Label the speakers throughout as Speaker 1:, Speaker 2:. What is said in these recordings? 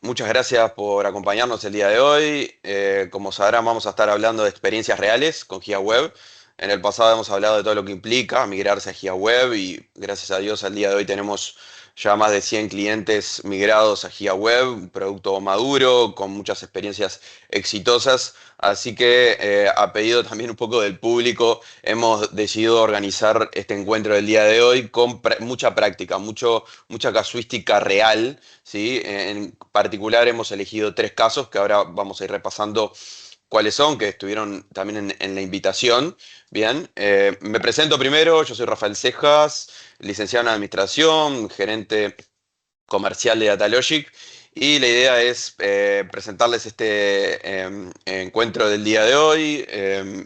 Speaker 1: Muchas gracias por acompañarnos el día de hoy. Como sabrán, vamos a estar hablando de experiencias reales con GigaWeb. En el pasado hemos hablado de todo lo que implica migrarse a GigaWeb y gracias a Dios al día de hoy tenemos ya más de 100 clientes migrados a GigaWeb, un producto maduro con muchas experiencias exitosas. Así que a pedido también un poco del público, hemos decidido organizar este encuentro del día de hoy con mucha práctica, mucha casuística real. ¿Sí? En particular hemos elegido tres casos que ahora vamos a ir repasando cuáles son, que estuvieron también en la invitación. Bien, me presento primero, yo soy Rafael Cejas, licenciado en Administración, gerente comercial de Datalogic, y la idea es presentarles este encuentro del día de hoy.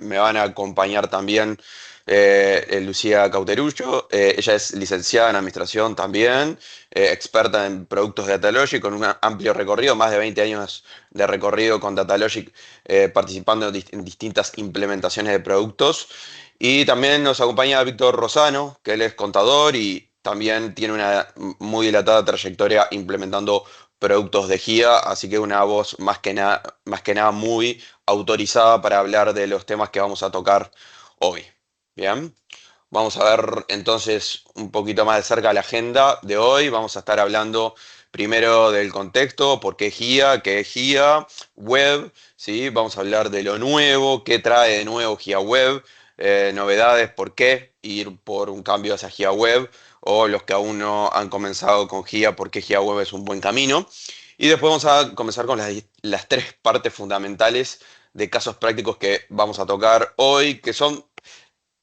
Speaker 1: Me van a acompañar también Lucía Cauterullo. Ella es licenciada en Administración también, experta en productos de Datalogic, con un amplio recorrido, más de 20 años de recorrido con Datalogic, participando en distintas implementaciones de productos. Y también nos acompaña Víctor Rosano, que él es contador y también tiene una muy dilatada trayectoria implementando productos de GIA, así que una voz más que nada muy autorizada para hablar de los temas que vamos a tocar hoy. Bien, vamos a ver entonces un poquito más de cerca la agenda de hoy. Vamos a estar hablando primero del contexto, por qué es GIA, web, ¿sí? Vamos a hablar de lo nuevo, qué trae de nuevo GIA Web, novedades, por qué ir por un cambio hacia GIA Web, o los que aún no han comenzado con GIA, por qué GIA Web es un buen camino. Y después vamos a comenzar con las tres partes fundamentales de casos prácticos que vamos a tocar hoy, que son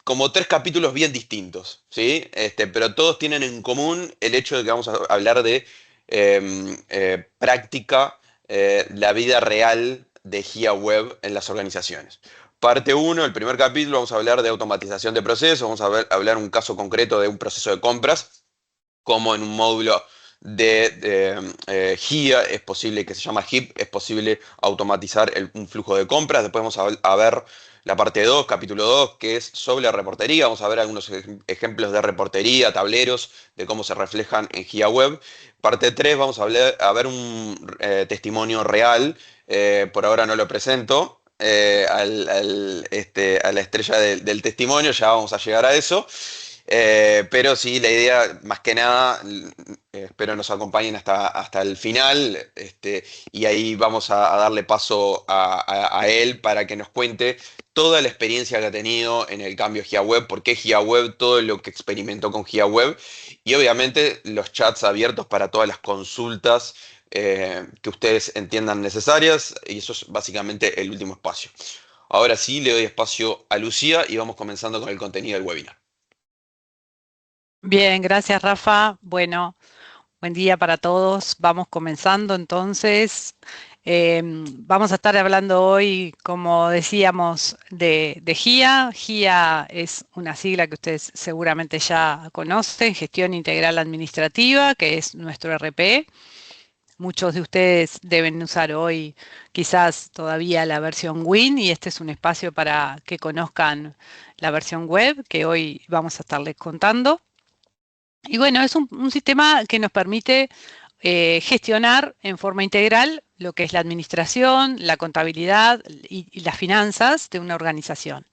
Speaker 1: como tres capítulos bien distintos, ¿sí? Pero todos tienen en común el hecho de que vamos a hablar de práctica, la vida real de GIA Web en las organizaciones. Parte uno, el primer capítulo, vamos a hablar de automatización de procesos, vamos a hablar un caso concreto de un proceso de compras, como en un módulo de GIA es posible, que se llama HIP, es posible automatizar un flujo de compras. Después vamos a ver la parte 2, capítulo 2, que es sobre la reportería. Vamos a ver algunos ejemplos de reportería, tableros, de cómo se reflejan en GIA Web. Parte 3, vamos a ver un testimonio real. Por ahora no lo presento. A la estrella del testimonio, ya vamos a llegar a eso. Pero sí, la idea, más que nada, espero nos acompañen hasta el final, y ahí vamos a darle paso a él para que nos cuente toda la experiencia que ha tenido en el cambio GiaWeb, por qué GiaWeb, todo lo que experimentó con GiaWeb, y obviamente los chats abiertos para todas las consultas que ustedes entiendan necesarias, y eso es básicamente el último espacio. Ahora sí, le doy espacio a Lucía y vamos comenzando con el contenido del webinar.
Speaker 2: Bien, gracias Rafa. Bueno, buen día para todos. Vamos comenzando entonces. Vamos a estar hablando hoy, como decíamos, de GIA. GIA es una sigla que ustedes seguramente ya conocen, Gestión Integral Administrativa, que es nuestro RP. Muchos de ustedes deben usar hoy quizás todavía la versión Win y este es un espacio para que conozcan la versión web que hoy vamos a estarles contando. Y bueno, es un sistema que nos permite gestionar en forma integral lo que es la administración, la contabilidad y las finanzas de una organización.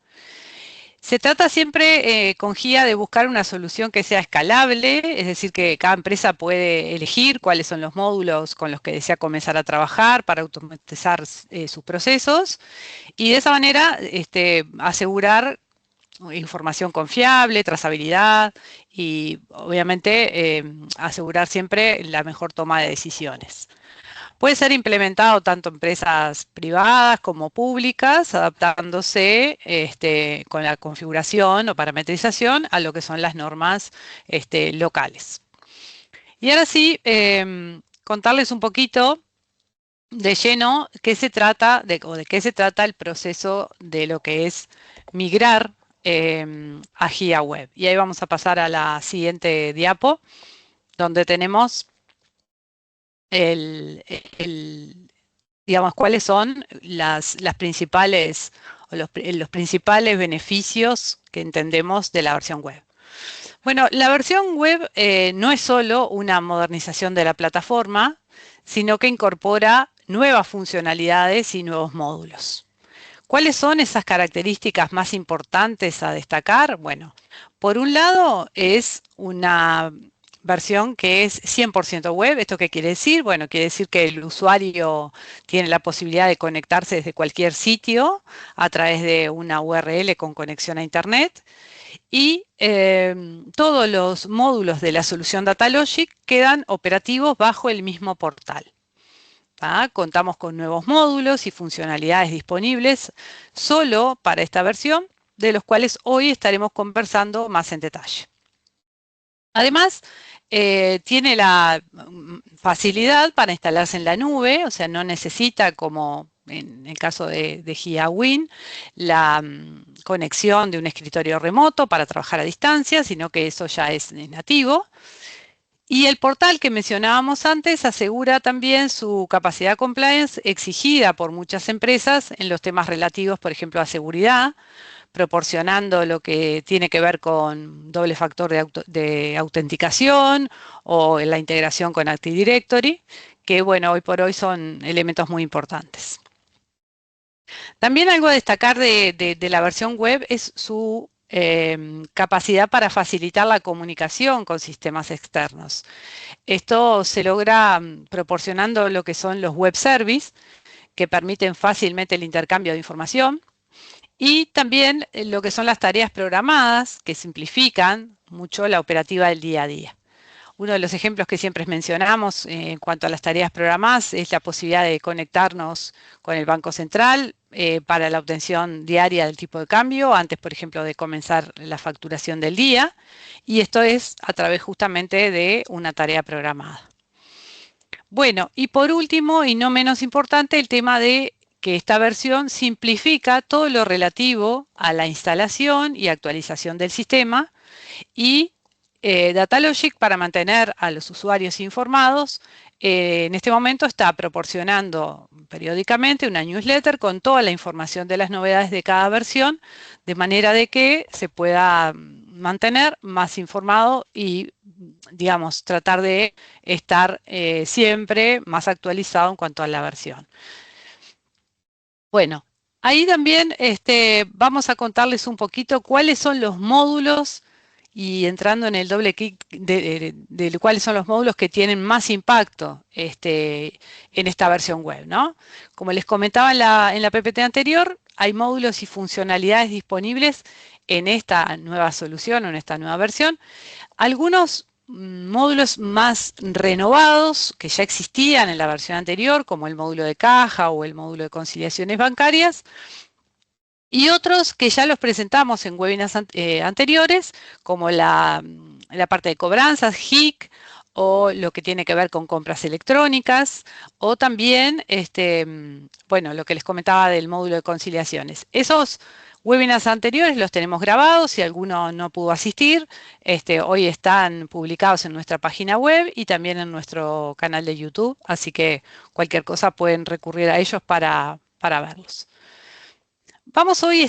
Speaker 2: Se trata siempre con GIA de buscar una solución que sea escalable, es decir, que cada empresa puede elegir cuáles son los módulos con los que desea comenzar a trabajar para automatizar sus procesos y de esa manera asegurar información confiable, trazabilidad y obviamente asegurar siempre la mejor toma de decisiones. Puede ser implementado tanto en empresas privadas como públicas, adaptándose con la configuración o parametrización a lo que son las normas locales. Y ahora sí, contarles un poquito de lleno qué se trata o de qué se trata el proceso de lo que es migrar a GIA Web. Y ahí vamos a pasar a la siguiente diapo, donde tenemos digamos, cuáles son las principales o los principales beneficios que entendemos de la versión web. Bueno, la versión web no es solo una modernización de la plataforma, sino que incorpora nuevas funcionalidades y nuevos módulos. ¿Cuáles son esas características más importantes a destacar? Bueno, por un lado es una versión que es 100% web. ¿Esto qué quiere decir? Bueno, quiere decir que el usuario tiene la posibilidad de conectarse desde cualquier sitio a través de una URL con conexión a Internet y todos los módulos de la solución DataLogic quedan operativos bajo el mismo portal. Contamos con nuevos módulos y funcionalidades disponibles solo para esta versión, de los cuales hoy estaremos conversando más en detalle. Además, tiene la facilidad para instalarse en la nube, o sea, no necesita, como en el caso de GiaWin, la conexión de un escritorio remoto para trabajar a distancia, sino que eso ya es nativo. Y el portal que mencionábamos antes asegura también su capacidad compliance exigida por muchas empresas en los temas relativos, por ejemplo, a seguridad, proporcionando lo que tiene que ver con doble factor de autenticación o la integración con Active Directory, que bueno, hoy por hoy son elementos muy importantes. También algo a destacar de la versión web es su capacidad para facilitar la comunicación con sistemas externos. Esto se logra proporcionando lo que son los web services, que permiten fácilmente el intercambio de información, y también lo que son las tareas programadas, que simplifican mucho la operativa del día a día. Uno de los ejemplos que siempre mencionamos en cuanto a las tareas programadas es la posibilidad de conectarnos con el Banco Central para la obtención diaria del tipo de cambio, antes, por ejemplo, de comenzar la facturación del día, y esto es a través justamente de una tarea programada. Bueno, y por último, y no menos importante, el tema de que esta versión simplifica todo lo relativo a la instalación y actualización del sistema, y DataLogic, para mantener a los usuarios informados, en este momento está proporcionando periódicamente una newsletter con toda la información de las novedades de cada versión, de manera de que se pueda mantener más informado y, digamos, tratar de estar siempre más actualizado en cuanto a la versión. Bueno, ahí también vamos a contarles un poquito cuáles son los módulos y entrando en el doble clic de cuáles son los módulos que tienen más impacto en esta versión web, ¿no? Como les comentaba en la PPT anterior, hay módulos y funcionalidades disponibles en esta nueva solución o en esta nueva versión. Algunos módulos más renovados que ya existían en la versión anterior, como el módulo de caja o el módulo de conciliaciones bancarias, y otros que ya los presentamos en webinars anteriores, como la parte de cobranzas, HIC, o lo que tiene que ver con compras electrónicas, o también, bueno, lo que les comentaba del módulo de conciliaciones. Esos webinars anteriores los tenemos grabados, si alguno no pudo asistir, hoy están publicados en nuestra página web y también en nuestro canal de YouTube, así que cualquier cosa pueden recurrir a ellos para verlos. Vamos hoy a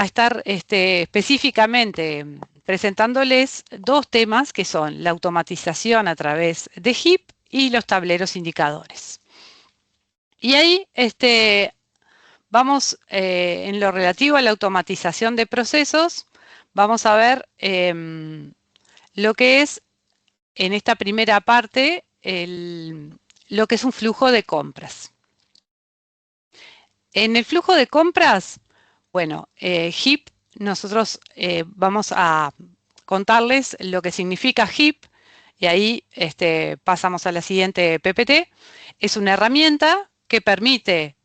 Speaker 2: estar específicamente presentándoles dos temas que son la automatización a través de HIP y los tableros indicadores. Y ahí vamos en lo relativo a la automatización de procesos, vamos a ver lo que es en esta primera parte lo que es un flujo de compras. En el flujo de compras, bueno, HIP, nosotros vamos a contarles lo que significa HIP y ahí pasamos a la siguiente PPT. Es una herramienta que permite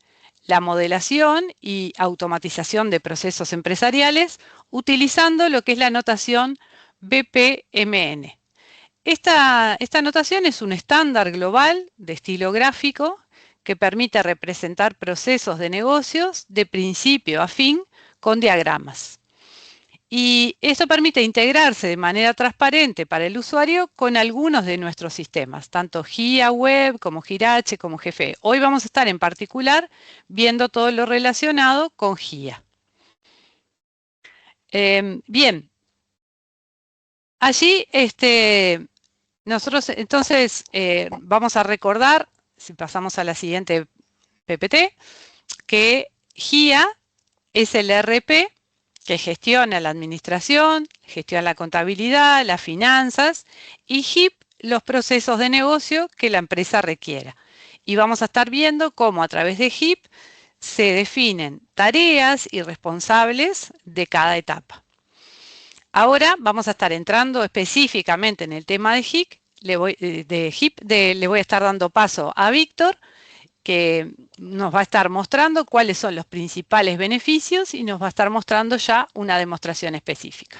Speaker 2: la modelación y automatización de procesos empresariales utilizando lo que es la notación BPMN. Esta notación es un estándar global de estilo gráfico que permite representar procesos de negocios de principio a fin con diagramas. Y esto permite integrarse de manera transparente para el usuario con algunos de nuestros sistemas, tanto GIA Web como Jirache como GFE. Hoy vamos a estar en particular viendo todo lo relacionado con GIA. Bien, allí nosotros entonces vamos a recordar si pasamos a la siguiente PPT, que GIA es el ERP que gestiona la administración, gestiona la contabilidad, las finanzas, y HIP los procesos de negocio que la empresa requiera. Y vamos a estar viendo cómo a través de HIP se definen tareas y responsables de cada etapa. Ahora vamos a estar entrando específicamente en el tema de HIP. Le voy a estar dando paso a Víctor, que nos va a estar mostrando cuáles son los principales beneficios y nos va a estar mostrando ya una demostración específica.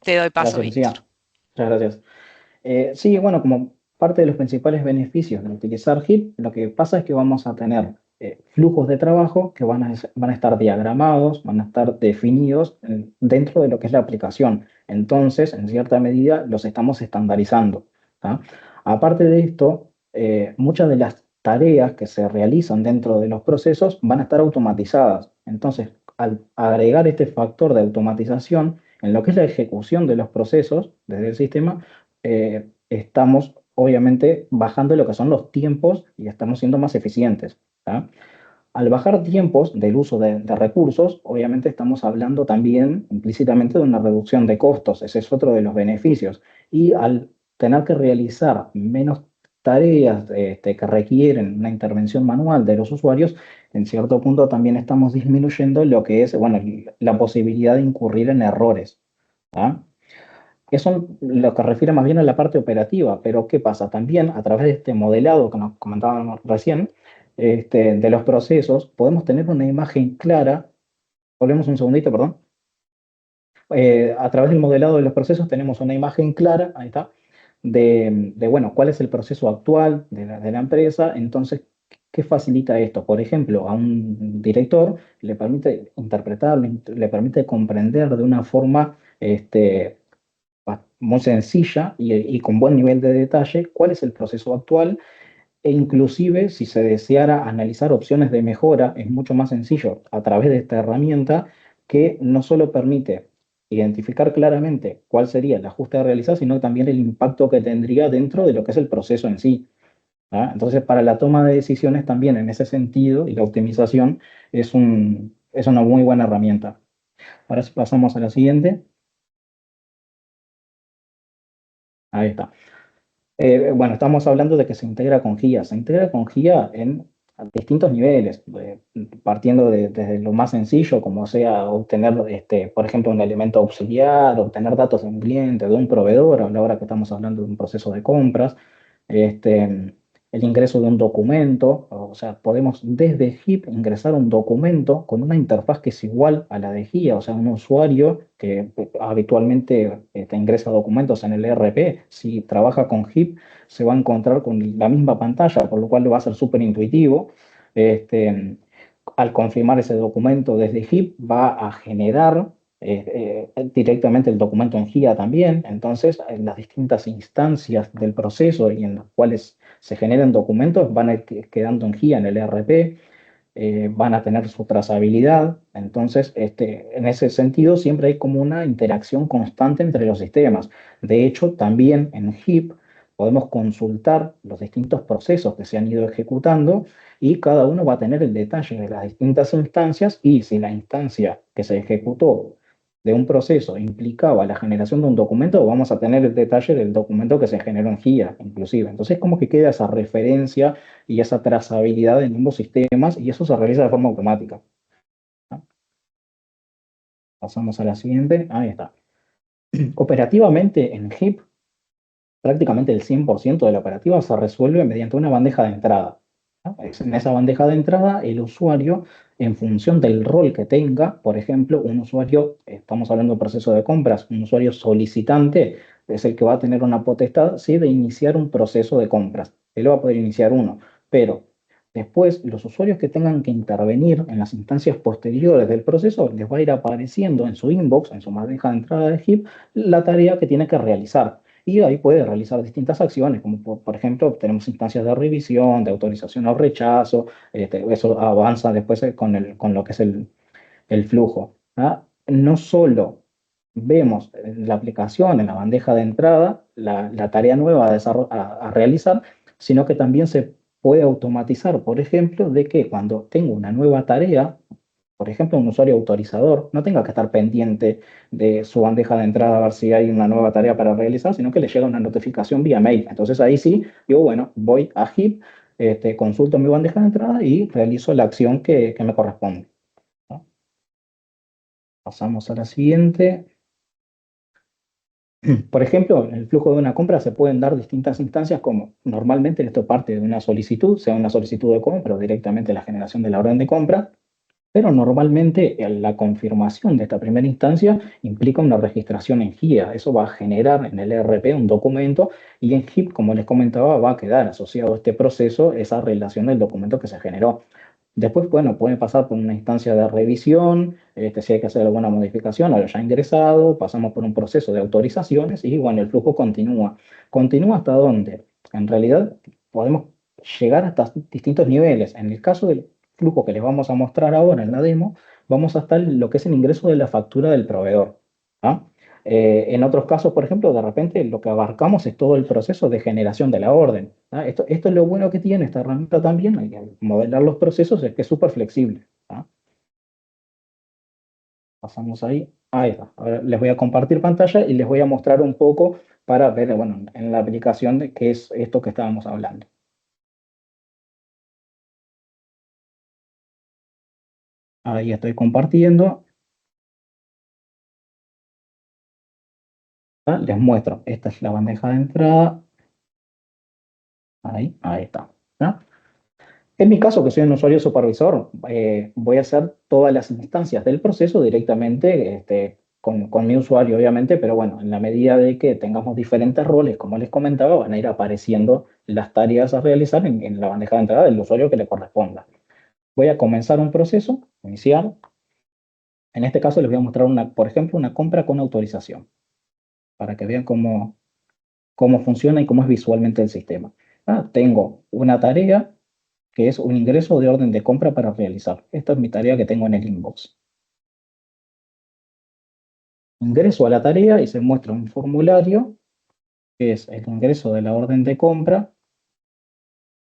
Speaker 2: Te doy paso,
Speaker 3: Gracias,
Speaker 2: Víctor.
Speaker 3: Lucía. Muchas gracias. Sí, bueno, como parte de los principales beneficios de utilizar HIP, lo que pasa es que vamos a tener flujos de trabajo que van a estar diagramados, van a estar definidos dentro de lo que es la aplicación. Entonces, en cierta medida, los estamos estandarizando. ¿Tá? Aparte de esto, muchas de las tareas que se realizan dentro de los procesos van a estar automatizadas. Entonces, al agregar este factor de automatización en lo que es la ejecución de los procesos desde el sistema, estamos obviamente bajando lo que son los tiempos y estamos siendo más eficientes. ¿Tá? Al bajar tiempos del uso de recursos, obviamente estamos hablando también implícitamente de una reducción de costos, ese es otro de los beneficios. Y al tener que realizar menos tareas que requieren una intervención manual de los usuarios, en cierto punto también estamos disminuyendo lo que es, bueno, la posibilidad de incurrir en errores. ¿Tá? Eso lo que refiere más bien a la parte operativa, pero ¿qué pasa? También a través de este modelado que nos comentábamos recién, de los procesos, podemos tener una imagen clara. Volvemos un segundito, perdón. A través del modelado de los procesos tenemos una imagen clara, ahí está, bueno, cuál es el proceso actual de la empresa. Entonces, ¿qué facilita esto? Por ejemplo, a un director le permite interpretar, le permite comprender de una forma muy sencilla y con buen nivel de detalle cuál es el proceso actual, e inclusive si se deseara analizar opciones de mejora, es mucho más sencillo a través de esta herramienta, que no solo permite identificar claramente cuál sería el ajuste a realizar, sino también el impacto que tendría dentro de lo que es el proceso en sí. ¿Ah? Entonces, para la toma de decisiones también en ese sentido y la optimización es una muy buena herramienta. Ahora sí pasamos a la siguiente. Ahí está. Bueno, estamos hablando de que se integra con GIA. Se integra con GIA en distintos niveles, partiendo desde lo más sencillo, como sea obtener, por ejemplo, un elemento auxiliar, obtener datos de un cliente, de un proveedor, a la hora que estamos hablando de un proceso de compras, este, el ingreso de un documento. O sea, podemos desde HIP ingresar un documento con una interfaz que es igual a la de GIA. O sea, un usuario que habitualmente ingresa documentos en el ERP, si trabaja con HIP, se va a encontrar con la misma pantalla, por lo cual va a ser súper intuitivo. Al confirmar ese documento desde HIP, va a generar directamente el documento en GIA también. Entonces, en las distintas instancias del proceso y en las cuales se generan documentos van a ir quedando en GIA en el ERP. Van a tener su trazabilidad. Entonces, en ese sentido, siempre hay como una interacción constante entre los sistemas. De hecho, también en HIP podemos consultar los distintos procesos que se han ido ejecutando, y cada uno va a tener el detalle de las distintas instancias, y si la instancia que se ejecutó de un proceso implicaba la generación de un documento, vamos a tener el detalle del documento que se generó en GIA, inclusive. Entonces, como que queda esa referencia y esa trazabilidad en ambos sistemas, y eso se realiza de forma automática. ¿No? Pasamos a la siguiente. Ahí está. Operativamente en HIP, prácticamente el 100% de la operativa se resuelve mediante una bandeja de entrada. ¿No? En esa bandeja de entrada, el usuario, en función del rol que tenga, por ejemplo, un usuario, estamos hablando de proceso de compras, un usuario solicitante es el que va a tener una potestad, sí, de iniciar un proceso de compras. Él va a poder iniciar uno, pero después los usuarios que tengan que intervenir en las instancias posteriores del proceso, les va a ir apareciendo en su inbox, en su bandeja de entrada de HIP, la tarea que tiene que realizar. Y ahí puede realizar distintas acciones, como por ejemplo, tenemos instancias de revisión, de autorización o rechazo. Eso avanza después con lo que es el flujo. ¿Ah? No solo vemos en la aplicación, en la bandeja de entrada, la tarea nueva a realizar, sino que también se puede automatizar, por ejemplo, de que cuando tengo una nueva tarea, por ejemplo, un usuario autorizador, no tenga que estar pendiente de su bandeja de entrada a ver si hay una nueva tarea para realizar, sino que le llega una notificación vía mail. Entonces ahí sí, digo, bueno, voy a HIP, consulto mi bandeja de entrada y realizo la acción que me corresponde, ¿no? Pasamos a la siguiente. Por ejemplo, en el flujo de una compra se pueden dar distintas instancias como normalmente esto parte de una solicitud, sea una solicitud de compra o directamente la generación de la orden de compra, pero normalmente la confirmación de esta primera instancia implica una registración en GIA. Eso va a generar en el ERP un documento y en HIP, como les comentaba, va a quedar asociado a este proceso esa relación del documento que se generó. Después, bueno, puede pasar por una instancia de revisión, si hay que hacer alguna modificación a lo ya ingresado, pasamos por un proceso de autorizaciones y bueno, el flujo continúa. ¿Continúa hasta dónde? En realidad podemos llegar hasta distintos niveles. En el caso del flujo que les vamos a mostrar ahora en la demo, vamos hasta lo que es el ingreso de la factura del proveedor, ¿ah? En otros casos, por ejemplo, de repente lo que abarcamos es todo el proceso de generación de la orden, ¿ah? Esto es lo bueno que tiene esta herramienta también, hay que modelar los procesos, es que es súper flexible, ¿ah? Pasamos ahí. Ahí está. Ahora les voy a compartir pantalla y les voy a mostrar un poco para ver, bueno, en la aplicación de qué es esto que estábamos hablando. Ahí estoy compartiendo. ¿Ah? Les muestro. Esta es la bandeja de entrada. Ahí está, ¿no? En mi caso, que soy un usuario supervisor, voy a hacer todas las instancias del proceso directamente con mi usuario, obviamente, pero bueno, en la medida de que tengamos diferentes roles, como les comentaba, van a ir apareciendo las tareas a realizar en la bandeja de entrada del usuario que le corresponda. Voy a comenzar un proceso, iniciar. En este caso les voy a mostrar, por ejemplo, una compra con autorización, para que vean cómo funciona y cómo es visualmente el sistema. Tengo una tarea que es un ingreso de orden de compra para realizar. Esta es mi tarea que tengo en el inbox. Ingreso a la tarea y se muestra un formulario que es el ingreso de la orden de compra,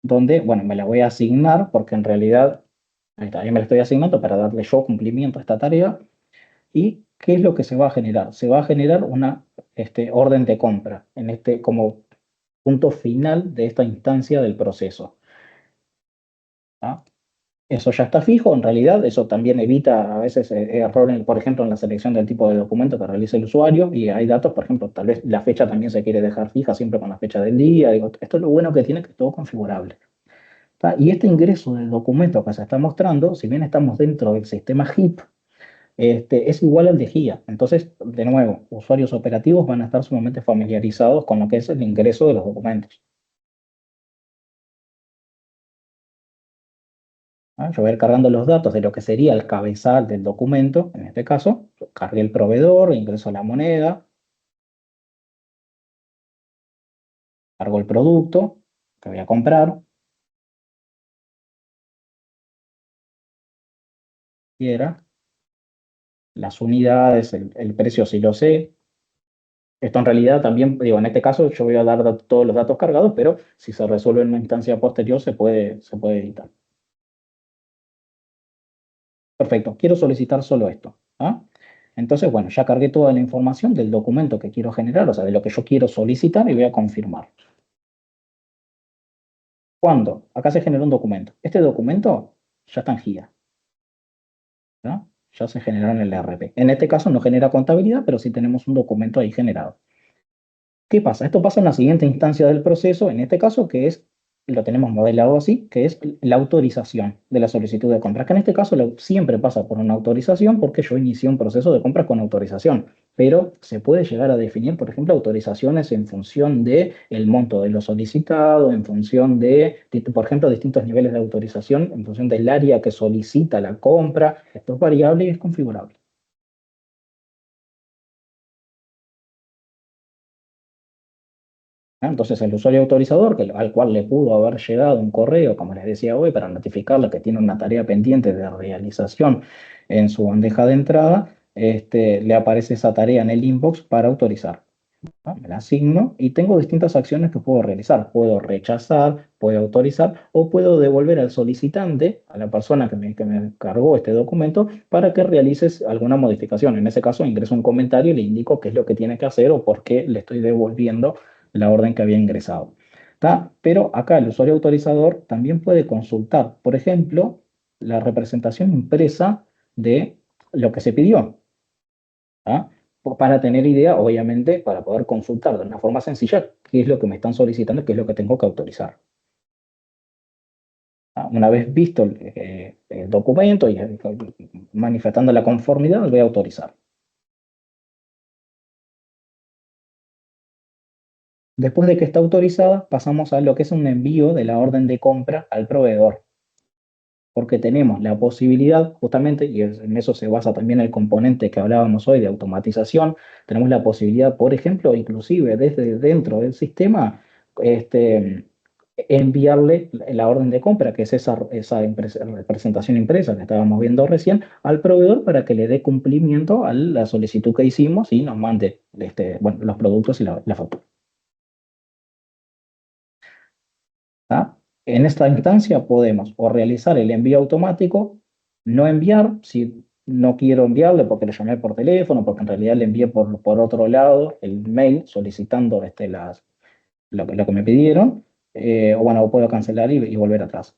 Speaker 3: donde, bueno, me la voy a asignar porque en realidad, ahí me la estoy asignando para darle yo cumplimiento a esta tarea. ¿Y qué es lo que se va a generar? Se va a generar una orden de compra como punto final de esta instancia del proceso, ¿ah? Eso ya está fijo, en realidad, eso también evita a veces errores, por ejemplo, en la selección del tipo de documento que realiza el usuario, y hay datos, por ejemplo, tal vez la fecha también se quiere dejar fija siempre con la fecha del día. Digo, esto es lo bueno que tiene, que es todo configurable, ¿tá? Y este ingreso del documento que se está mostrando, si bien estamos dentro del sistema HIP, es igual al de GIA. Entonces, de nuevo, usuarios operativos van a estar sumamente familiarizados con lo que es el ingreso de los documentos. Yo voy a ir cargando los datos de lo que sería el cabezal del documento. En este caso, yo cargué el proveedor, ingreso la moneda, cargo el producto que voy a comprar, y era las unidades, el precio si lo sé. Esto en realidad también, digo, en este caso yo voy a dar todos los datos cargados, pero si se resuelve en una instancia posterior se puede editar. Perfecto, quiero solicitar solo esto, ¿ah? Entonces, bueno, ya cargué toda la información del documento que quiero generar, o sea, de lo que yo quiero solicitar y voy a confirmar. ¿Cuándo? Acá se generó un documento. Este documento ya está en GIA, ¿no? Ya se generó en el ERP. En este caso no genera contabilidad, pero sí tenemos un documento ahí generado. ¿Qué pasa? Esto pasa en la siguiente instancia del proceso, en este caso, que es, lo tenemos modelado así, que es la autorización de la solicitud de compra, que en este caso siempre pasa por una autorización porque yo inicié un proceso de compra con autorización, pero se puede llegar a definir, por ejemplo, autorizaciones en función de el monto de lo solicitado, en función por ejemplo, distintos niveles de autorización, en función del área que solicita la compra. Esto es variable y es configurable. Entonces el usuario autorizador, al cual le pudo haber llegado un correo, como les decía hoy, para notificarle que tiene una tarea pendiente de realización en su bandeja de entrada, le aparece esa tarea en el inbox para autorizar. ¿no? Me la asigno y tengo distintas acciones que puedo realizar. Puedo rechazar, puedo autorizar o puedo devolver al solicitante, a la persona que me cargó este documento, para que realices alguna modificación. En ese caso, ingreso un comentario y le indico qué es lo que tiene que hacer o por qué le estoy devolviendo la orden que había ingresado. ¿Tá? Pero acá el usuario autorizador también puede consultar, por ejemplo, la representación impresa de lo que se pidió. ¿Ah? Para tener idea, obviamente, para poder consultar de una forma sencilla qué es lo que me están solicitando y qué es lo que tengo que autorizar. ¿Ah? Una vez visto el documento y manifestando la conformidad, lo voy a autorizar. Después de que está autorizada, pasamos a lo que es un envío de la orden de compra al proveedor, porque tenemos la posibilidad, justamente, y en eso se basa también el componente que hablábamos hoy de automatización, tenemos la posibilidad, por ejemplo, inclusive desde dentro del sistema, este, enviarle la orden de compra, que es esa representación impresa que estábamos viendo recién, al proveedor para que le dé cumplimiento a la solicitud que hicimos y nos mande bueno, los productos y la factura. ¿Tá? En esta instancia podemos o realizar el envío automático, no enviar, si no quiero enviarle porque le llamé por teléfono, porque en realidad le envié por otro lado el mail solicitando lo que me pidieron, o bueno, puedo cancelar y volver atrás.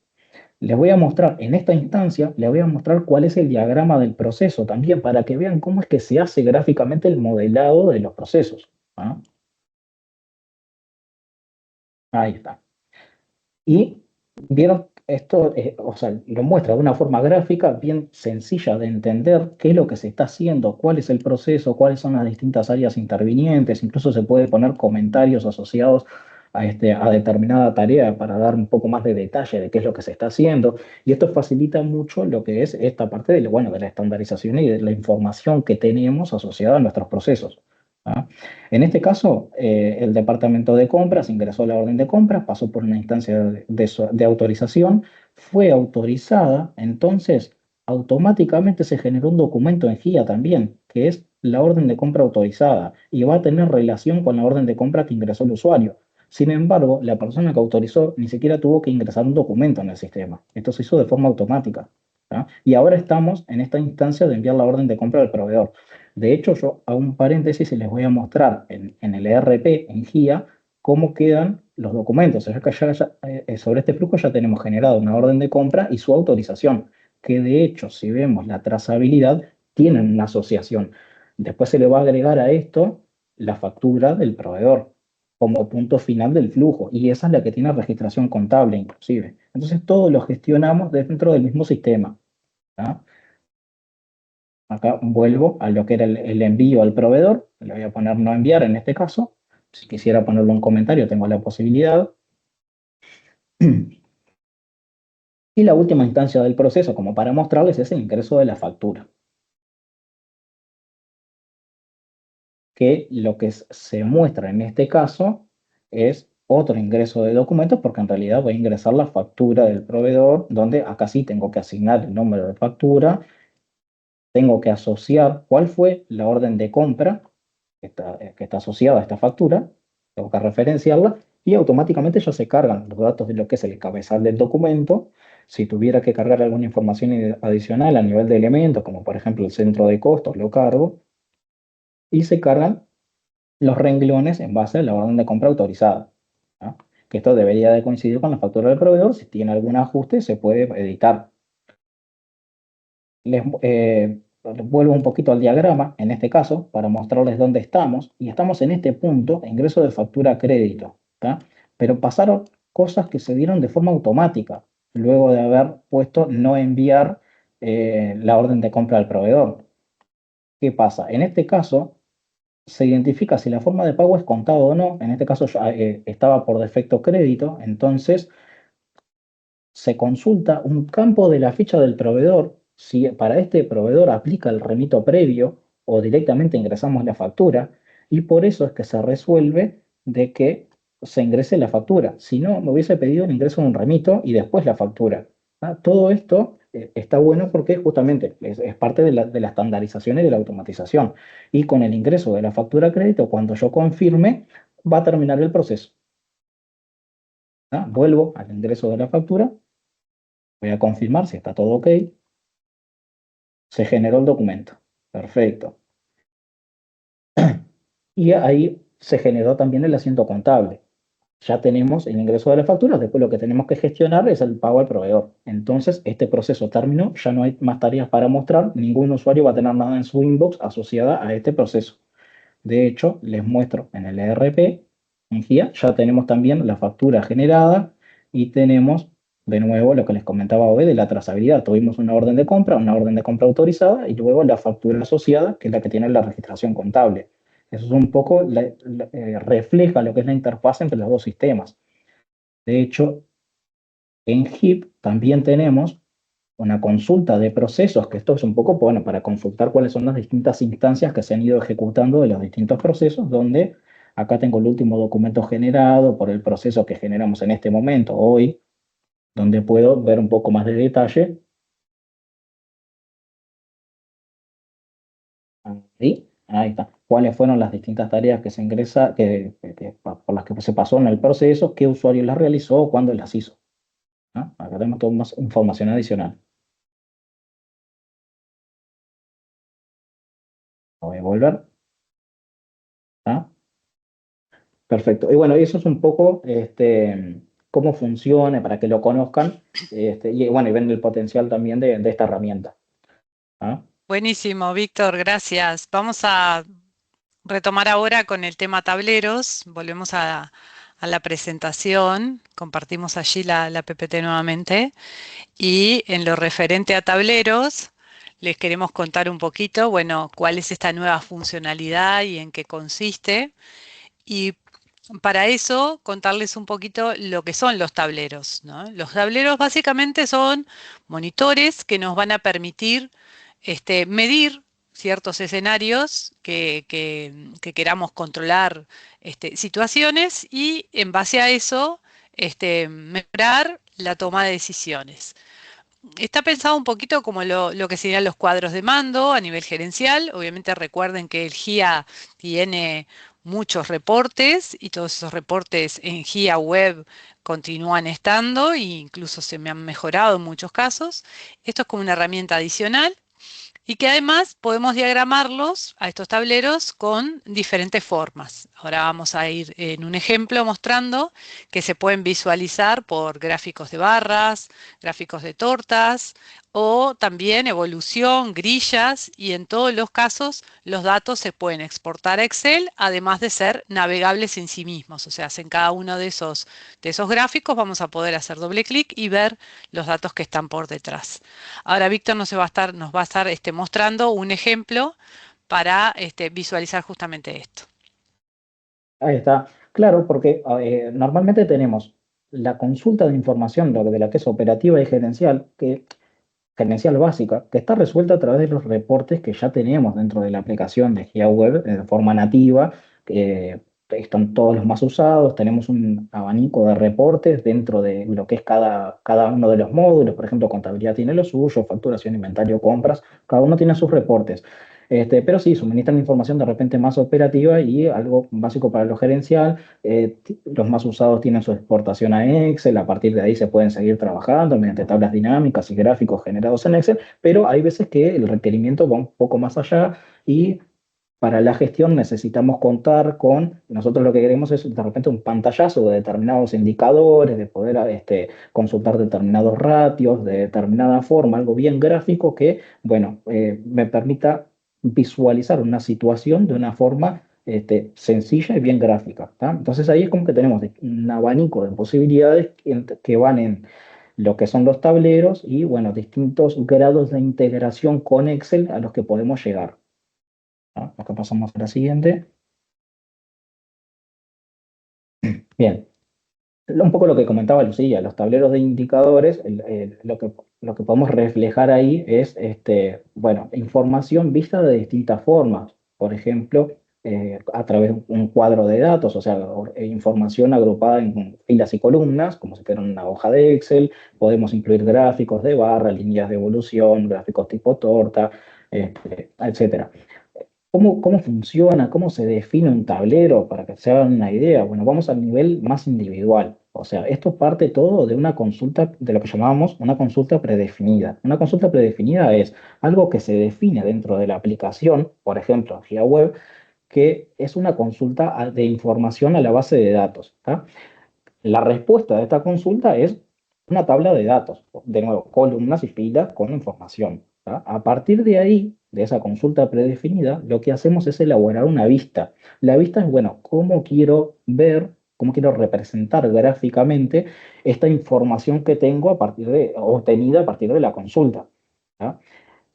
Speaker 3: Les voy a mostrar, en esta instancia, les voy a mostrar cuál es el diagrama del proceso también, para que vean cómo es que se hace gráficamente el modelado de los procesos. ¿Ah? Ahí está. Y vieron, esto, o sea, lo muestra de una forma gráfica bien sencilla de entender qué es lo que se está haciendo, cuál es el proceso, cuáles son las distintas áreas intervinientes, incluso se puede poner comentarios asociados a determinada tarea para dar un poco más de detalle de qué es lo que se está haciendo. Y esto facilita mucho lo que es esta parte de, bueno, de la estandarización y de la información que tenemos asociada a nuestros procesos. ¿Ah? En este caso, el departamento de compras ingresó la orden de compras, pasó por una instancia de autorización, fue autorizada, entonces automáticamente se generó un documento en GIA también, que es la orden de compra autorizada y va a tener relación con la orden de compra que ingresó el usuario. Sin embargo, la persona que autorizó ni siquiera tuvo que ingresar un documento en el sistema. Esto se hizo de forma automática. ¿Ah? Y ahora estamos en esta instancia de enviar la orden de compra al proveedor. De hecho, yo hago un paréntesis y les voy a mostrar en el ERP, en GIA, cómo quedan los documentos. Sobre este flujo ya tenemos generado una orden de compra y su autorización, que de hecho, si vemos la trazabilidad, tienen una asociación. Después se le va a agregar a esto la factura del proveedor como punto final del flujo, y esa es la que tiene registración contable inclusive. Entonces, todo lo gestionamos dentro del mismo sistema. ¿Ah? Acá vuelvo a lo que era el envío al proveedor. Le voy a poner no enviar en este caso. Si quisiera ponerlo un comentario, tengo la posibilidad. Y la última instancia del proceso, como para mostrarles, es el ingreso de la factura. Que lo que se muestra en este caso es otro ingreso de documentos, porque en realidad voy a ingresar la factura del proveedor, donde acá sí tengo que asignar el número de factura, tengo que asociar cuál fue la orden de compra que está asociada a esta factura, tengo que referenciarla y automáticamente ya se cargan los datos de lo que es el cabezal del documento. Si tuviera que cargar alguna información adicional a nivel de elementos, como por ejemplo el centro de costos, lo cargo y se cargan los renglones en base a la orden de compra autorizada. ¿Ah? Que esto debería de coincidir con la factura del proveedor. Si tiene algún ajuste, se puede editar. Vuelvo un poquito al diagrama, en este caso, para mostrarles dónde estamos. Y estamos en este punto, ingreso de factura a crédito. ¿Tá? Pero pasaron cosas que se dieron de forma automática, luego de haber puesto no enviar la orden de compra al proveedor. ¿Qué pasa? En este caso, se identifica si la forma de pago es contado o no. En este caso estaba por defecto crédito, entonces se consulta un campo de la ficha del proveedor, si para este proveedor aplica el remito previo o directamente ingresamos la factura, y por eso es que se resuelve de que se ingrese la factura. Si no, me hubiese pedido el ingreso de un remito y después la factura. ¿Ah? Todo esto está bueno porque justamente es parte de la estandarización y de la automatización. Y con el ingreso de la factura a crédito, cuando yo confirme, va a terminar el proceso. ¿Ah? Vuelvo al ingreso de la factura, voy a confirmar si está todo ok, se generó el documento. Perfecto. Y ahí se generó también el asiento contable. Ya tenemos el ingreso de las facturas, después lo que tenemos que gestionar es el pago al proveedor. Entonces, este proceso terminó, ya no hay más tareas para mostrar, ningún usuario va a tener nada en su inbox asociada a este proceso. De hecho, les muestro en el ERP, en GIA, ya tenemos también la factura generada y tenemos de nuevo lo que les comentaba hoy de la trazabilidad. Tuvimos una orden de compra autorizada y luego la factura asociada, que es la que tiene la registración contable. Eso es un poco, refleja lo que es la interfaz entre los dos sistemas. De hecho, en HIP también tenemos una consulta de procesos, que esto es un poco, bueno, para consultar cuáles son las distintas instancias que se han ido ejecutando de los distintos procesos, donde acá tengo el último documento generado por el proceso que generamos en este momento, hoy, donde puedo ver un poco más de detalle. Ahí está. ¿Cuáles fueron las distintas tareas que se ingresa, por las que se pasó en el proceso? ¿Qué usuario las realizó? ¿Cuándo las hizo? ¿Ah? Acá tenemos toda más información adicional. Voy a volver. ¿Ah? Perfecto. Y bueno, eso es un poco cómo funciona, para que lo conozcan, y bueno, y ven el potencial también de esta herramienta. ¿Ah?
Speaker 2: Buenísimo, Víctor, gracias. Vamos a retomar ahora con el tema tableros. Volvemos a la presentación. Compartimos allí la PPT nuevamente. Y en lo referente a tableros, les queremos contar un poquito, bueno, cuál es esta nueva funcionalidad y en qué consiste. Y para eso, contarles un poquito lo que son los tableros, ¿no? Los tableros básicamente son monitores que nos van a permitir medir ciertos escenarios que queramos controlar situaciones y en base a eso mejorar la toma de decisiones. Está pensado un poquito como lo que serían los cuadros de mando a nivel gerencial. Obviamente recuerden que el GIA tiene muchos reportes y todos esos reportes en GIA web continúan estando e incluso se me han mejorado en muchos casos. Esto es como una herramienta adicional y que además podemos diagramarlos a estos tableros con diferentes formas. Ahora vamos a ir en un ejemplo mostrando que se pueden visualizar por gráficos de barras, gráficos de tortas o también evolución, grillas y en todos los casos los datos se pueden exportar a Excel además de ser navegables en sí mismos. O sea, en cada uno de esos gráficos vamos a poder hacer doble clic y ver los datos que están por detrás. Ahora Víctor nos va a estar mostrando un ejemplo para visualizar justamente esto.
Speaker 3: Ahí está. Claro, porque normalmente tenemos la consulta de información, lo de la que es operativa y gerencial, gerencial básica, que está resuelta a través de los reportes que ya tenemos dentro de la aplicación de GIA Web de forma nativa, que están todos los más usados, tenemos un abanico de reportes dentro de lo que es cada uno de los módulos, por ejemplo, contabilidad tiene lo suyo, facturación, inventario, compras, cada uno tiene sus reportes. Pero sí, suministran información de repente más operativa y algo básico para lo gerencial. Los más usados tienen su exportación a Excel, a partir de ahí se pueden seguir trabajando mediante tablas dinámicas y gráficos generados en Excel, pero hay veces que el requerimiento va un poco más allá y para la gestión necesitamos contar con, nosotros lo que queremos es de repente un pantallazo de determinados indicadores, de poder consultar determinados ratios, de determinada forma, algo bien gráfico que, bueno, me permita visualizar una situación de una forma sencilla y bien gráfica. ¿Tá? Entonces ahí es como que tenemos un abanico de posibilidades que van en lo que son los tableros y, bueno, distintos grados de integración con Excel a los que podemos llegar. ¿No? Acá pasamos a la siguiente. Bien, un poco lo que comentaba Lucía, los tableros de indicadores, lo que podemos reflejar ahí es, bueno, información vista de distintas formas. Por ejemplo, a través de un cuadro de datos, o sea, información agrupada en filas y columnas, como si fuera una hoja de Excel. Podemos incluir gráficos de barra, líneas de evolución, gráficos tipo torta, etcétera. ¿Cómo funciona? ¿Cómo se define un tablero? Para que se hagan una idea. Bueno, vamos al nivel más individual. O sea, esto parte todo de una consulta, de lo que llamamos una consulta predefinida. Una consulta predefinida es algo que se define dentro de la aplicación, por ejemplo, en GigaWeb, que es una consulta de información a la base de datos. ¿Tá? La respuesta de esta consulta es una tabla de datos, de nuevo, columnas y filas con información. ¿Tá? A partir de ahí, de esa consulta predefinida, lo que hacemos es elaborar una vista. La vista es, bueno, cómo quiero ver, cómo quiero representar gráficamente esta información que tengo obtenida a partir de la consulta. ¿Tá?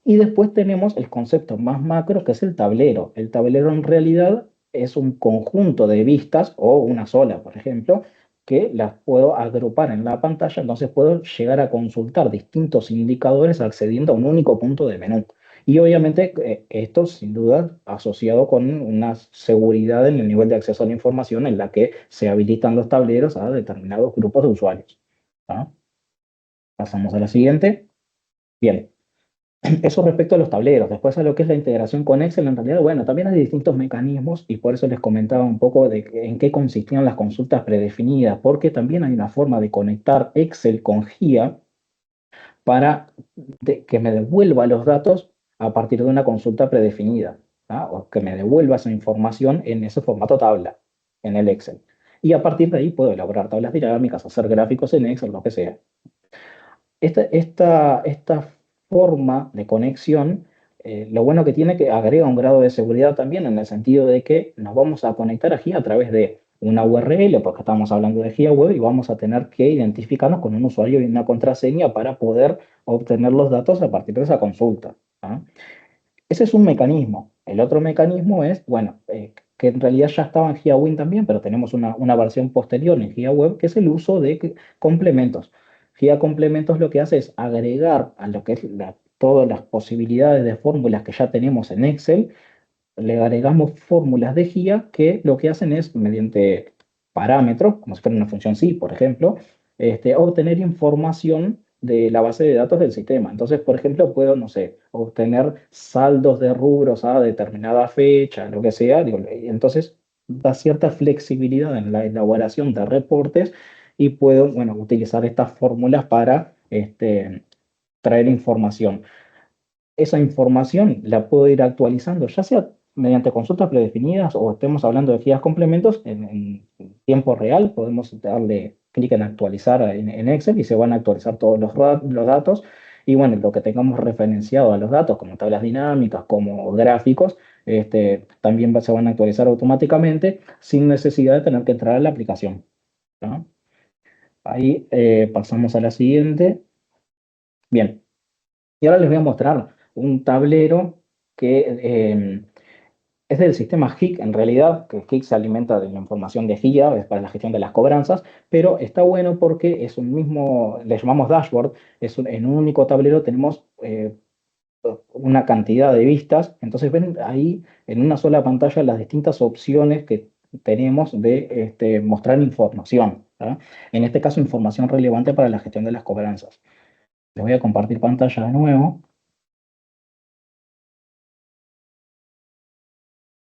Speaker 3: Y después tenemos el concepto más macro, que es el tablero. El tablero en realidad es un conjunto de vistas, o una sola, por ejemplo, que las puedo agrupar en la pantalla, entonces puedo llegar a consultar distintos indicadores accediendo a un único punto de menú. Y obviamente esto sin duda asociado con una seguridad en el nivel de acceso a la información en la que se habilitan los tableros a determinados grupos de usuarios. ¿Tá? Pasamos a la siguiente. Bien. Eso respecto a los tableros. Después a lo que es la integración con Excel, en realidad, bueno, también hay distintos mecanismos y por eso les comentaba un poco en qué consistían las consultas predefinidas, porque también hay una forma de conectar Excel con GIA para que me devuelva los datos a partir de una consulta predefinida, ¿ah? O que me devuelva esa información en ese formato tabla, en el Excel. Y a partir de ahí puedo elaborar tablas dinámicas, hacer gráficos en Excel, lo que sea. Esta forma de conexión, lo bueno que tiene que agrega un grado de seguridad también en el sentido de que nos vamos a conectar a GIA a través de una URL, porque estamos hablando de GIA Web, y vamos a tener que identificarnos con un usuario y una contraseña para poder obtener los datos a partir de esa consulta. ¿Ah? Ese es un mecanismo. El otro mecanismo es, bueno, que en realidad ya estaba en GigaWin también, pero tenemos una versión posterior en GigaWeb, que es el uso de complementos. Giga Complementos lo que hace es agregar a lo que es todas las posibilidades de fórmulas que ya tenemos en Excel, le agregamos fórmulas de Giga que lo que hacen es, mediante parámetros, como si fuera una función sí, por ejemplo, obtener información de la base de datos del sistema. Entonces, por ejemplo, puedo, no sé, obtener saldos de rubros a determinada fecha, lo que sea. Digo, entonces, da cierta flexibilidad en la elaboración de reportes y puedo, bueno, utilizar estas fórmulas para traer información. Esa información la puedo ir actualizando, ya sea mediante consultas predefinidas o estemos hablando de guías complementos en tiempo real. Podemos darle clic en actualizar en Excel y se van a actualizar todos los datos. Y bueno, lo que tengamos referenciado a los datos, como tablas dinámicas, como gráficos, también se van a actualizar automáticamente sin necesidad de tener que entrar a la aplicación. ¿No? Ahí pasamos a la siguiente. Bien. Y ahora les voy a mostrar un tablero que es del sistema HIC, en realidad, que HIC se alimenta de la información de GIA, es para la gestión de las cobranzas, pero está bueno porque es un mismo, le llamamos dashboard, en un único tablero tenemos una cantidad de vistas, entonces ven ahí en una sola pantalla las distintas opciones que tenemos de mostrar información, ¿tá? En este caso, información relevante para la gestión de las cobranzas. Les voy a compartir pantalla de nuevo.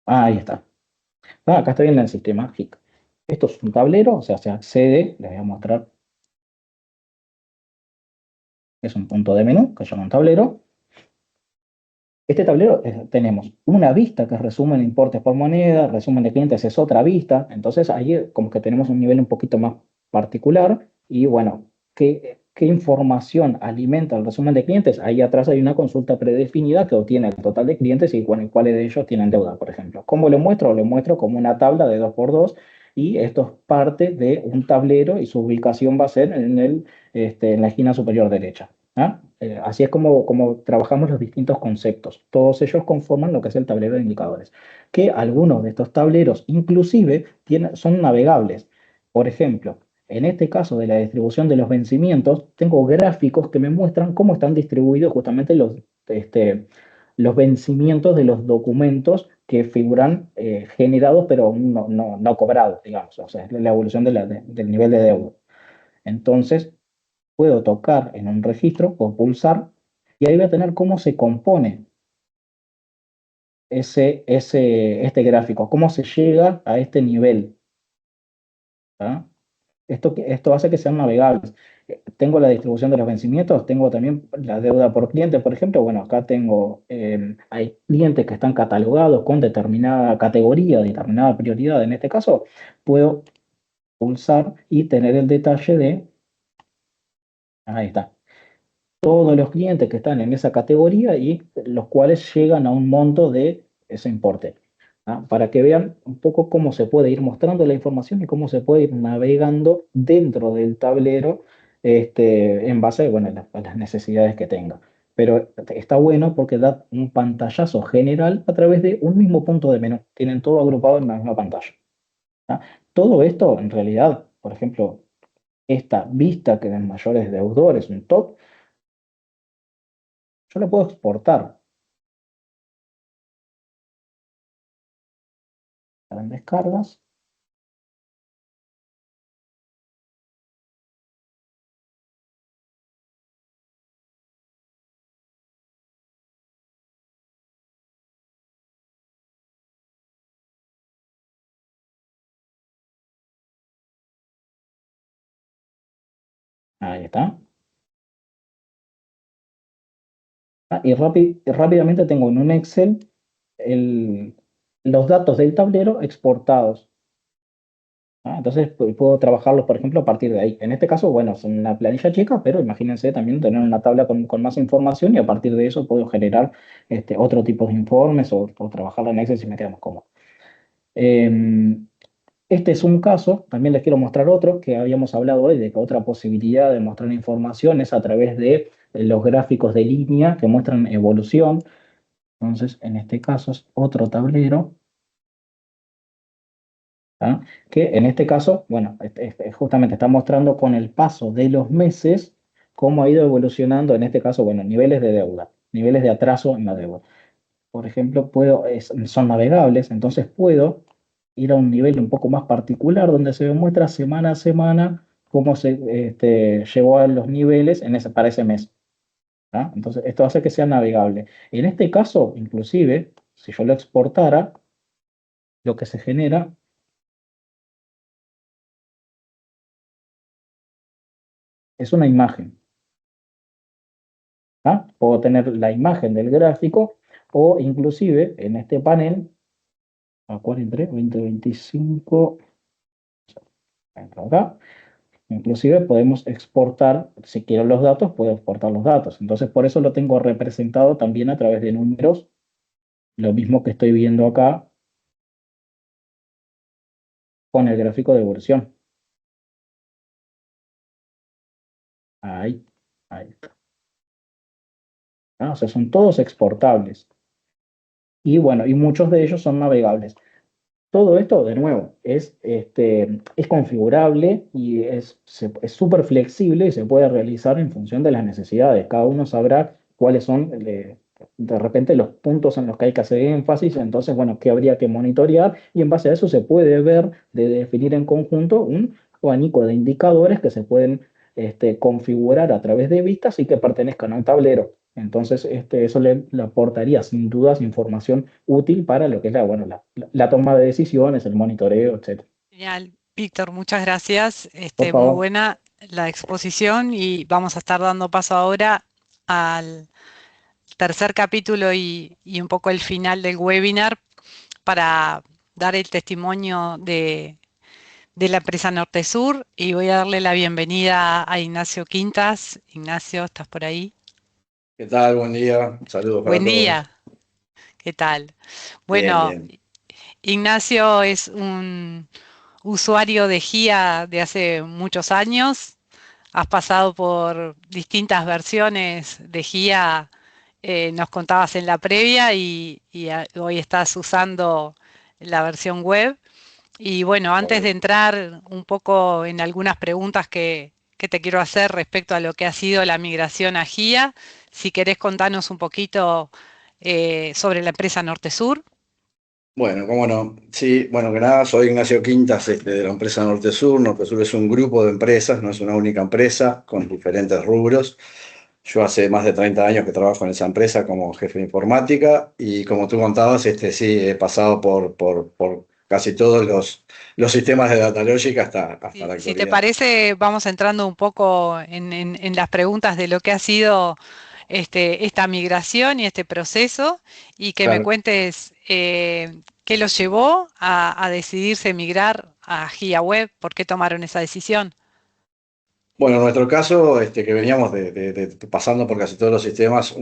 Speaker 3: Ah, ahí está. Ah, acá está bien el sistema HIC. Esto es un tablero, o sea, se accede, les voy a mostrar, es un punto de menú que se llama un tablero. Este tablero tenemos una vista que es resumen de importes por moneda, resumen de clientes es otra vista, entonces ahí como que tenemos un nivel un poquito más particular y bueno, ¿qué información alimenta el resumen de clientes? Ahí atrás hay una consulta predefinida que obtiene el total de clientes y bueno, cuáles de ellos tienen deuda, por ejemplo. ¿Cómo lo muestro? Lo muestro como una tabla de 2x2 y esto es parte de un tablero y su ubicación va a ser en la esquina superior derecha. ¿Ah? Así es como trabajamos los distintos conceptos. Todos ellos conforman lo que es el tablero de indicadores. Que algunos de estos tableros inclusive son navegables. Por ejemplo, en este caso de la distribución de los vencimientos, tengo gráficos que me muestran cómo están distribuidos justamente los vencimientos de los documentos que figuran generados, pero aún no cobrados, digamos. O sea, es la evolución del nivel de deuda. Entonces, puedo tocar en un registro o pulsar y ahí voy a tener cómo se compone este gráfico, cómo se llega a este nivel. ¿Tá? Esto hace que sean navegables. Tengo la distribución de los vencimientos, tengo también la deuda por cliente, por ejemplo. Bueno, acá tengo, hay clientes que están catalogados con determinada categoría, determinada prioridad. En este caso, puedo pulsar y tener el detalle de, ahí está, todos los clientes que están en esa categoría y los cuales llegan a un monto de ese importe. ¿Ah? Para que vean un poco cómo se puede ir mostrando la información y cómo se puede ir navegando dentro del tablero en base, bueno, a las necesidades que tenga. Pero está bueno porque da un pantallazo general a través de un mismo punto de menú. Tienen todo agrupado en la misma pantalla. ¿Ah? Todo esto, en realidad, por ejemplo, esta vista que de mayores deudores, un top, yo la puedo exportar en descargas. Ahí está. Y rápidamente tengo en un Excel el- los datos del tablero exportados. Entonces puedo trabajarlos, por ejemplo, a partir de ahí. En este caso, bueno, es una planilla chica, pero imagínense también tener una tabla con más información y a partir de eso puedo generar otro tipo de informes o trabajarla en Excel si me queda más cómodo. Em, Este es un caso, también les quiero mostrar otro que habíamos hablado hoy, de que otra posibilidad de mostrar información es a través de los gráficos de línea que muestran evolución. Entonces, en este caso es otro tablero, ¿ah? Que en este caso, bueno, justamente está mostrando con el paso de los meses cómo ha ido evolucionando, en este caso, bueno, niveles de deuda, niveles de atraso en la deuda. Por ejemplo, son navegables, entonces puedo ir a un nivel un poco más particular donde se muestra semana a semana cómo se llegó a los niveles para ese mes. ¿Ah? Entonces, esto hace que sea navegable. En este caso, inclusive, si yo lo exportara, lo que se genera es una imagen. ¿Ah? Puedo tener la imagen del gráfico o inclusive en este panel, ¿a cuál entré? 2025, entro acá. Inclusive podemos exportar, si quiero los datos, puedo exportar los datos. Entonces, por eso lo tengo representado también a través de números, lo mismo que estoy viendo acá con el gráfico de evolución. Ahí, ahí está. O sea, son todos exportables. Y bueno, y muchos de ellos son navegables. Todo esto, de nuevo, es configurable y es súper flexible y se puede realizar en función de las necesidades. Cada uno sabrá cuáles son de repente los puntos en los que hay que hacer énfasis, entonces, bueno, qué habría que monitorear y en base a eso se puede ver, de definir en conjunto un abanico de indicadores que se pueden configurar a través de vistas y que pertenezcan a un tablero. Entonces, eso le aportaría sin dudas información útil para lo que es bueno, la toma de decisiones, el monitoreo, etc.
Speaker 2: Genial, Víctor, muchas gracias.
Speaker 3: Por
Speaker 2: Muy
Speaker 3: favor.
Speaker 2: buena la exposición y vamos a estar dando paso ahora al tercer capítulo y un poco el final del webinar para dar el testimonio de la empresa Norte Sur y voy a darle la bienvenida a Ignacio Quintas. Ignacio, ¿estás por ahí?
Speaker 4: ¿Qué tal? Buen día. Saludos para
Speaker 2: Buen
Speaker 4: todos.
Speaker 2: día, ¿qué tal?
Speaker 4: Bien,
Speaker 2: Bueno,
Speaker 4: bien.
Speaker 2: Ignacio es un usuario de GIA de hace muchos años. Has pasado por distintas versiones de GIA, nos contabas en la previa y hoy estás usando la versión web. Y bueno, antes de
Speaker 4: Correcto.
Speaker 2: entrar un poco en algunas preguntas que te quiero hacer respecto a lo que ha sido la migración a GIA, si querés contarnos un poquito sobre la empresa Norte Sur.
Speaker 4: Bueno, cómo no. Sí, bueno, que nada, soy Ignacio Quintas, de la empresa Norte Sur. Norte Sur es un grupo de empresas, no es una única empresa, con diferentes rubros. Yo hace más de 30 años que trabajo en esa empresa como jefe de informática y como tú contabas, sí, he pasado por casi todos los sistemas de DataLogic hasta la
Speaker 2: Si te
Speaker 4: actualidad.
Speaker 2: parece, vamos entrando un poco en las preguntas de lo que ha sido esta migración y este proceso y que me
Speaker 4: Claro.
Speaker 2: cuentes qué los llevó a decidirse migrar a GIA Web, por qué tomaron esa decisión.
Speaker 4: Bueno, en nuestro caso, que veníamos pasando por casi todos los sistemas,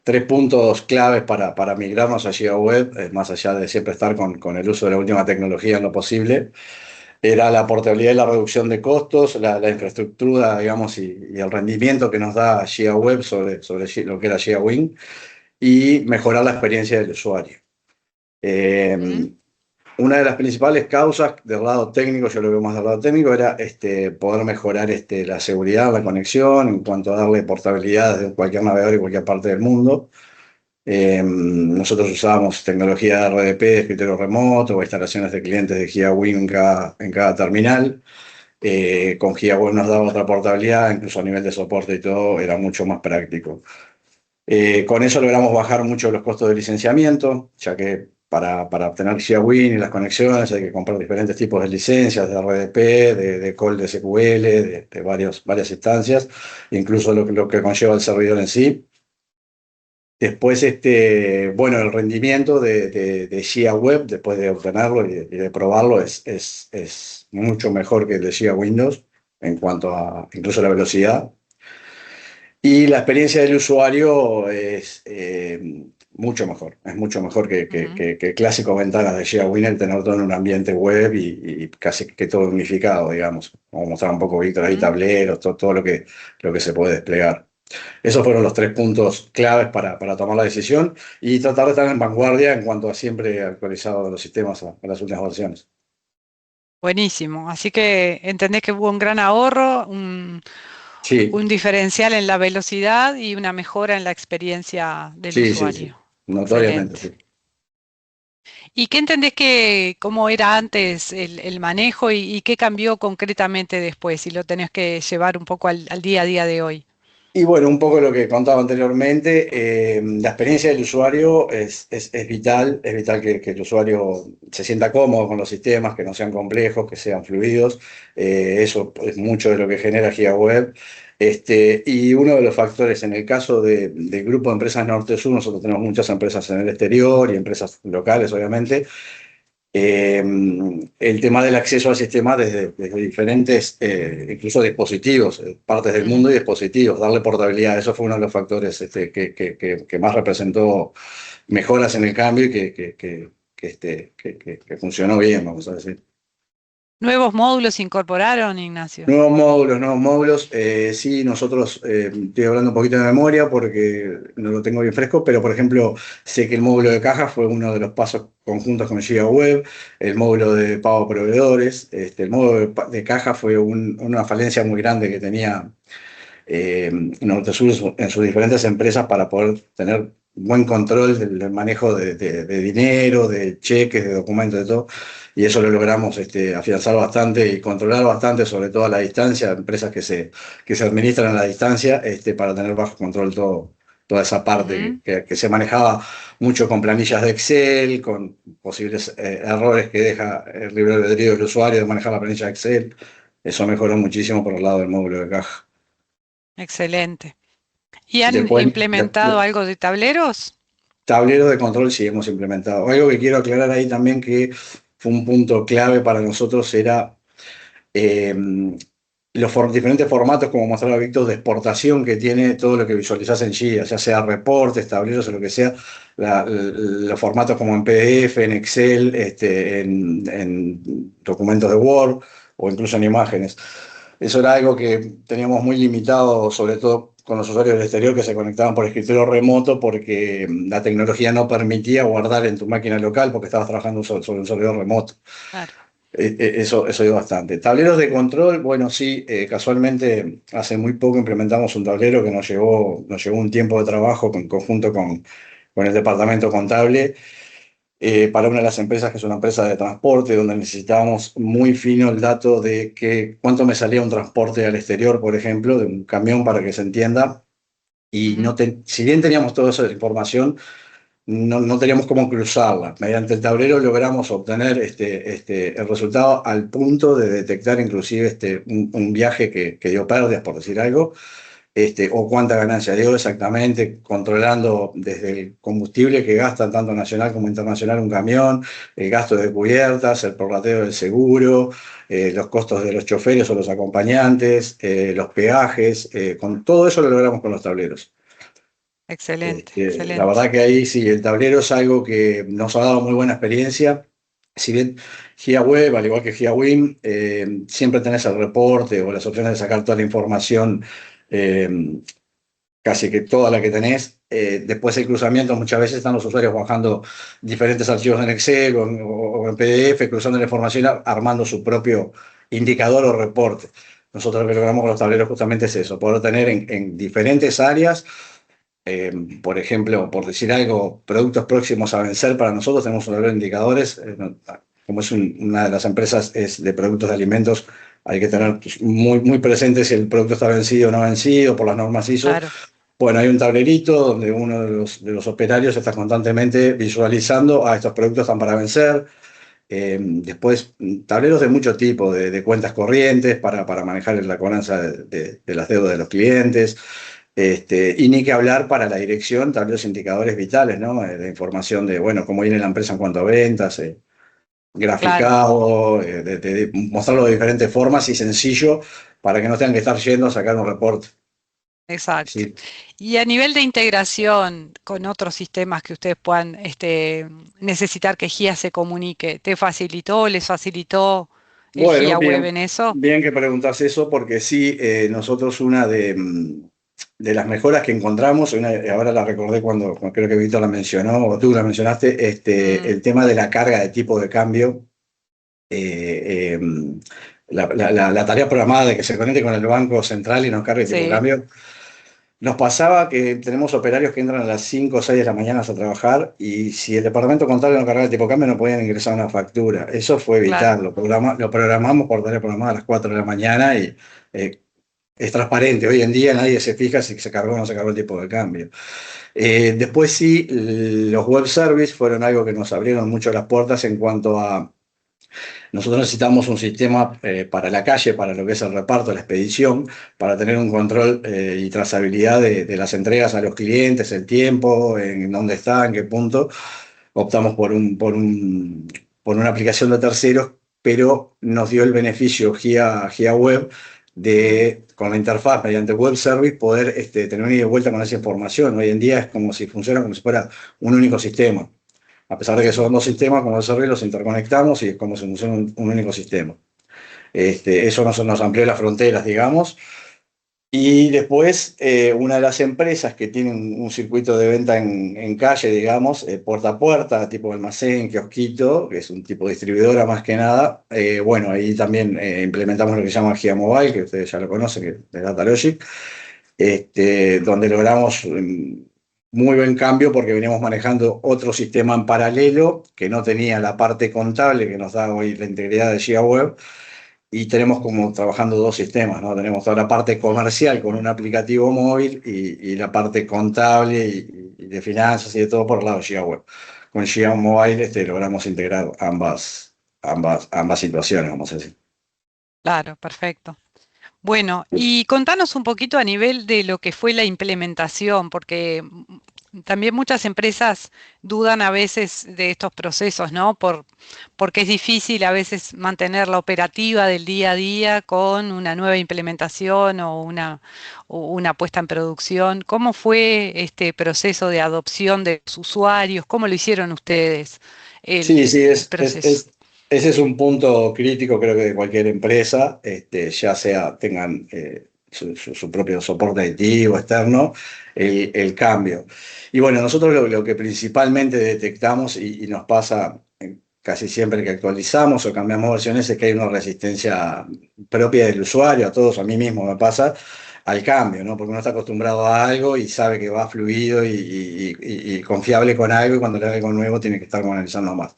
Speaker 4: tres puntos claves para migrarnos a Giga Web, más allá de siempre estar con el uso de la última tecnología en lo posible, era la portabilidad y la reducción de costos, la infraestructura, digamos, y el rendimiento que nos da Giga Web sobre lo que era Giga Wing, y mejorar la experiencia del usuario.
Speaker 2: ¿Mm?
Speaker 4: Una de las principales causas del lado técnico, yo lo veo más del lado técnico, era poder mejorar la seguridad, la conexión, en cuanto a darle portabilidad desde cualquier navegador y cualquier parte del mundo. Nosotros usábamos tecnología de RDP, de escritorio remoto, o instalaciones de clientes de GigaWing en cada terminal. Con GigaWeb nos daba otra portabilidad, incluso a nivel de soporte y todo, era mucho más práctico. Con eso logramos bajar mucho los costos de licenciamiento, ya que para obtener GigaWing y las conexiones hay que comprar diferentes tipos de licencias, de RDP, de call de SQL, de varias instancias, incluso lo que conlleva el servidor en sí. Después, bueno, el rendimiento de Gia Web, después de obtenerlo y de probarlo, es mucho mejor que el de Gia Windows en cuanto a incluso la velocidad. Y la experiencia del usuario es mucho mejor. Es mucho mejor
Speaker 2: Ujú.
Speaker 4: que el clásico ventanas de Gia Windows, tener todo en un ambiente web y casi que todo unificado, digamos. Como mostrar un poco Víctor ahí,
Speaker 2: Ujú.
Speaker 4: tableros, todo lo que se puede desplegar. Esos fueron los tres puntos claves para tomar la decisión y tratar de estar en vanguardia en cuanto a siempre actualizado los sistemas a las últimas versiones.
Speaker 2: Buenísimo. Así que entendés que hubo un gran ahorro,
Speaker 4: Sí,
Speaker 2: un diferencial en la velocidad y una mejora en la experiencia del
Speaker 4: sí,
Speaker 2: usuario.
Speaker 4: notoriamente,
Speaker 2: Excelente.
Speaker 4: sí.
Speaker 2: ¿Y qué entendés que cómo era antes el manejo y qué cambió concretamente después, si lo tenés que llevar un poco al día a día de hoy?
Speaker 4: Y bueno, un poco lo que contaba anteriormente, la experiencia del usuario es vital, es vital que el usuario se sienta cómodo con los sistemas, que no sean complejos, que sean fluidos. Eso es mucho de lo que genera GigaWeb. Y uno de los factores, en el caso del grupo de empresas Norte-Sur, nosotros tenemos muchas empresas en el exterior y empresas locales, obviamente. eh, el tema del acceso al sistema desde diferentes, incluso dispositivos, partes del mundo
Speaker 2: Ujú.
Speaker 4: y dispositivos, darle portabilidad. Eso fue uno de los factores que más representó mejoras en el cambio y que funcionó bien, vamos a decir.
Speaker 2: ¿Nuevos módulos se incorporaron, Ignacio?
Speaker 4: Nuevos módulos. Sí, nosotros, estoy hablando un poquito de memoria porque no lo tengo bien fresco, pero por ejemplo, sé que el módulo de caja fue uno de los pasos conjuntos con GigaWeb, el módulo de pago a proveedores, el módulo de caja fue una falencia muy grande que tenía Nortesur en sus diferentes empresas para poder tener buen control del manejo de dinero, de cheques, de documentos, de todo. Y eso lo logramos afianzar bastante y controlar bastante, sobre todo a la distancia, empresas que se administran a la distancia, para tener bajo control toda esa parte
Speaker 2: Ujú.
Speaker 4: que se manejaba mucho con planillas de Excel, con posibles errores que deja el libre albedrío del usuario de manejar la planilla de Excel. Eso mejoró muchísimo por el lado del módulo de caja.
Speaker 2: Excelente. ¿Y han
Speaker 4: Después,
Speaker 2: implementado algo de tableros?
Speaker 4: tableros de control sí hemos implementado. Algo que quiero aclarar ahí también que fue un punto clave para nosotros era eh, los diferentes formatos, como mostraba Víctor, de exportación que tiene todo lo que visualizás en Gia, ya sea reportes, tableros o lo que sea, los formatos como en PDF, en Excel, en documentos de Word o incluso en imágenes. Eso era algo que teníamos muy limitado, sobre todo con los usuarios del exterior que se conectaban por escritorio remoto porque la tecnología no permitía guardar en tu máquina local porque estabas trabajando sobre un servidor remoto.
Speaker 2: Claro.
Speaker 4: Eso dio bastante. Tableros de control, bueno, sí, casualmente hace muy poco implementamos un tablero que nos llevó un tiempo de trabajo en conjunto con el departamento contable, para una de las empresas que es una empresa de transporte, donde necesitábamos muy fino el dato de cuánto me salía un transporte al exterior, por ejemplo, de un camión, para que se entienda. Y
Speaker 2: Ujú.
Speaker 4: si bien teníamos toda esa información, no teníamos cómo cruzarla. Mediante el tablero logramos obtener el resultado al punto de detectar inclusive un viaje que dio pérdidas, por decir algo, o cuánta ganancia dio exactamente, controlando desde el combustible que gasta tanto nacional como internacional un camión, el gasto de cubiertas, el prorrateo del seguro, los costos de los choferes o los acompañantes, los peajes, con todo eso lo logramos con los tableros.
Speaker 2: Excelente,
Speaker 4: La
Speaker 2: excelente.
Speaker 4: verdad que ahí sí, el tablero es algo que nos ha dado muy buena experiencia. Si bien GiaWeb, al igual que GiaWin, siempre tenés el reporte o las opciones de sacar toda la información, eh, casi que toda la que tenés. Después el cruzamiento, muchas veces están los usuarios bajando diferentes archivos en Excel o en PDF, cruzando la información, armando su propio indicador o reporte. Nosotros lo que logramos con los tableros justamente es eso, poder tener en diferentes áreas, por ejemplo, por decir algo, productos próximos a vencer. Para nosotros tenemos un tablero de indicadores, como es una de las empresas es de productos de alimentos, hay que tener muy, muy presente si el producto está vencido o no vencido por las normas ISO.
Speaker 2: Claro,
Speaker 4: Bueno, hay un tablerito donde uno de los operarios está constantemente visualizando, estos productos están para vencer. Después, tableros de mucho tipo, de cuentas corrientes para manejar la cobranza de las deudas de los clientes. Y ni que hablar para la dirección, tableros indicadores vitales, ¿no? De información de, bueno, cómo viene la empresa en cuanto a ventas,
Speaker 2: claro,
Speaker 4: graficado, de mostrarlo de diferentes formas y sencillo para que no tengan que estar yendo a sacar un reporte.
Speaker 2: exacto.
Speaker 4: Sí.
Speaker 2: Y a nivel de integración con otros sistemas que ustedes puedan necesitar que GIA se comunique, ¿te facilitó, les facilitó el
Speaker 4: Bueno,
Speaker 2: GIA Web
Speaker 4: bien,
Speaker 2: en eso?
Speaker 4: bien que preguntas eso, porque sí, nosotros una de las mejoras que encontramos, ahora la recordé cuando creo que Víctor la mencionó, o tú la mencionaste,
Speaker 2: Mm,
Speaker 4: el tema de la carga de tipo de cambio, eh, eh, la tarea programada de que se conecte con el banco central y nos cargue el tipo de
Speaker 2: sí,
Speaker 4: cambio. Nos pasaba que tenemos operarios que entran a las 5 o 6 de la mañana a trabajar, y si el departamento contable no cargaba el tipo de cambio no podían ingresar una factura. Eso fue
Speaker 2: claro,
Speaker 4: vital. Lo programamos por tarea programada a las 4 de la mañana y eh, es transparente. Hoy en día nadie se fija si se cargó o no se cargó el tipo de cambio. Después sí, los web services fueron algo que nos abrieron mucho las puertas en cuanto a... Nosotros necesitamos un sistema para la calle, para lo que es el reparto, la expedición, para tener un control y trazabilidad de las entregas a los clientes, el tiempo, en dónde está, en qué punto. Optamos por una aplicación de terceros, pero nos dio el beneficio Gia Web
Speaker 2: mm,
Speaker 4: de, con la interfaz mediante web service, poder tener una ida y vuelta con esa información. Hoy en día es como si funciona como si fuera un único sistema. A pesar de que
Speaker 2: mm,
Speaker 4: son dos sistemas, como desarrollo los interconectamos y es como si funciona un único sistema. Eso nos amplió las fronteras, digamos. Y después, una de las empresas que tienen un circuito de venta en calle, digamos, puerta a puerta, tipo almacén, kiosquito, que es un tipo de distribuidora más que nada, bueno, ahí también implementamos lo que se llama Gia Mobile, que ustedes ya lo conocen, que es de Datalogic, donde logramos muy buen cambio porque veníamos manejando otro sistema en paralelo que no tenía la parte contable que nos da hoy la integridad de GigaWeb, y tenemos como trabajando dos sistemas, ¿no? Tenemos toda la parte comercial con un aplicativo móvil y la parte contable y de finanzas y de todo por el lado de GigaWeb. Con Giga Mobile logramos integrar ambas situaciones, vamos a decir.
Speaker 2: claro, perfecto. Bueno, y contanos un poquito a nivel de lo que fue la implementación, porque también muchas empresas dudan a veces de estos procesos, ¿no? Porque es difícil a veces mantener la operativa del día a día con una nueva implementación o una puesta en producción. ¿Cómo fue este proceso de adopción de los usuarios? ¿Cómo lo hicieron ustedes
Speaker 4: Sí, sí,
Speaker 2: el proceso?
Speaker 4: ese es un punto crítico, creo que de cualquier empresa, ya sea tengan su propio soporte IT o externo, el cambio. Y bueno, nosotros lo que principalmente detectamos y nos pasa casi siempre que actualizamos o cambiamos versiones es que hay una resistencia propia del usuario, a todos, a mí mismo me pasa, al cambio, ¿no? Porque uno está acostumbrado a algo y sabe que va fluido y confiable con algo, y cuando le da algo nuevo tiene que estar analizando más.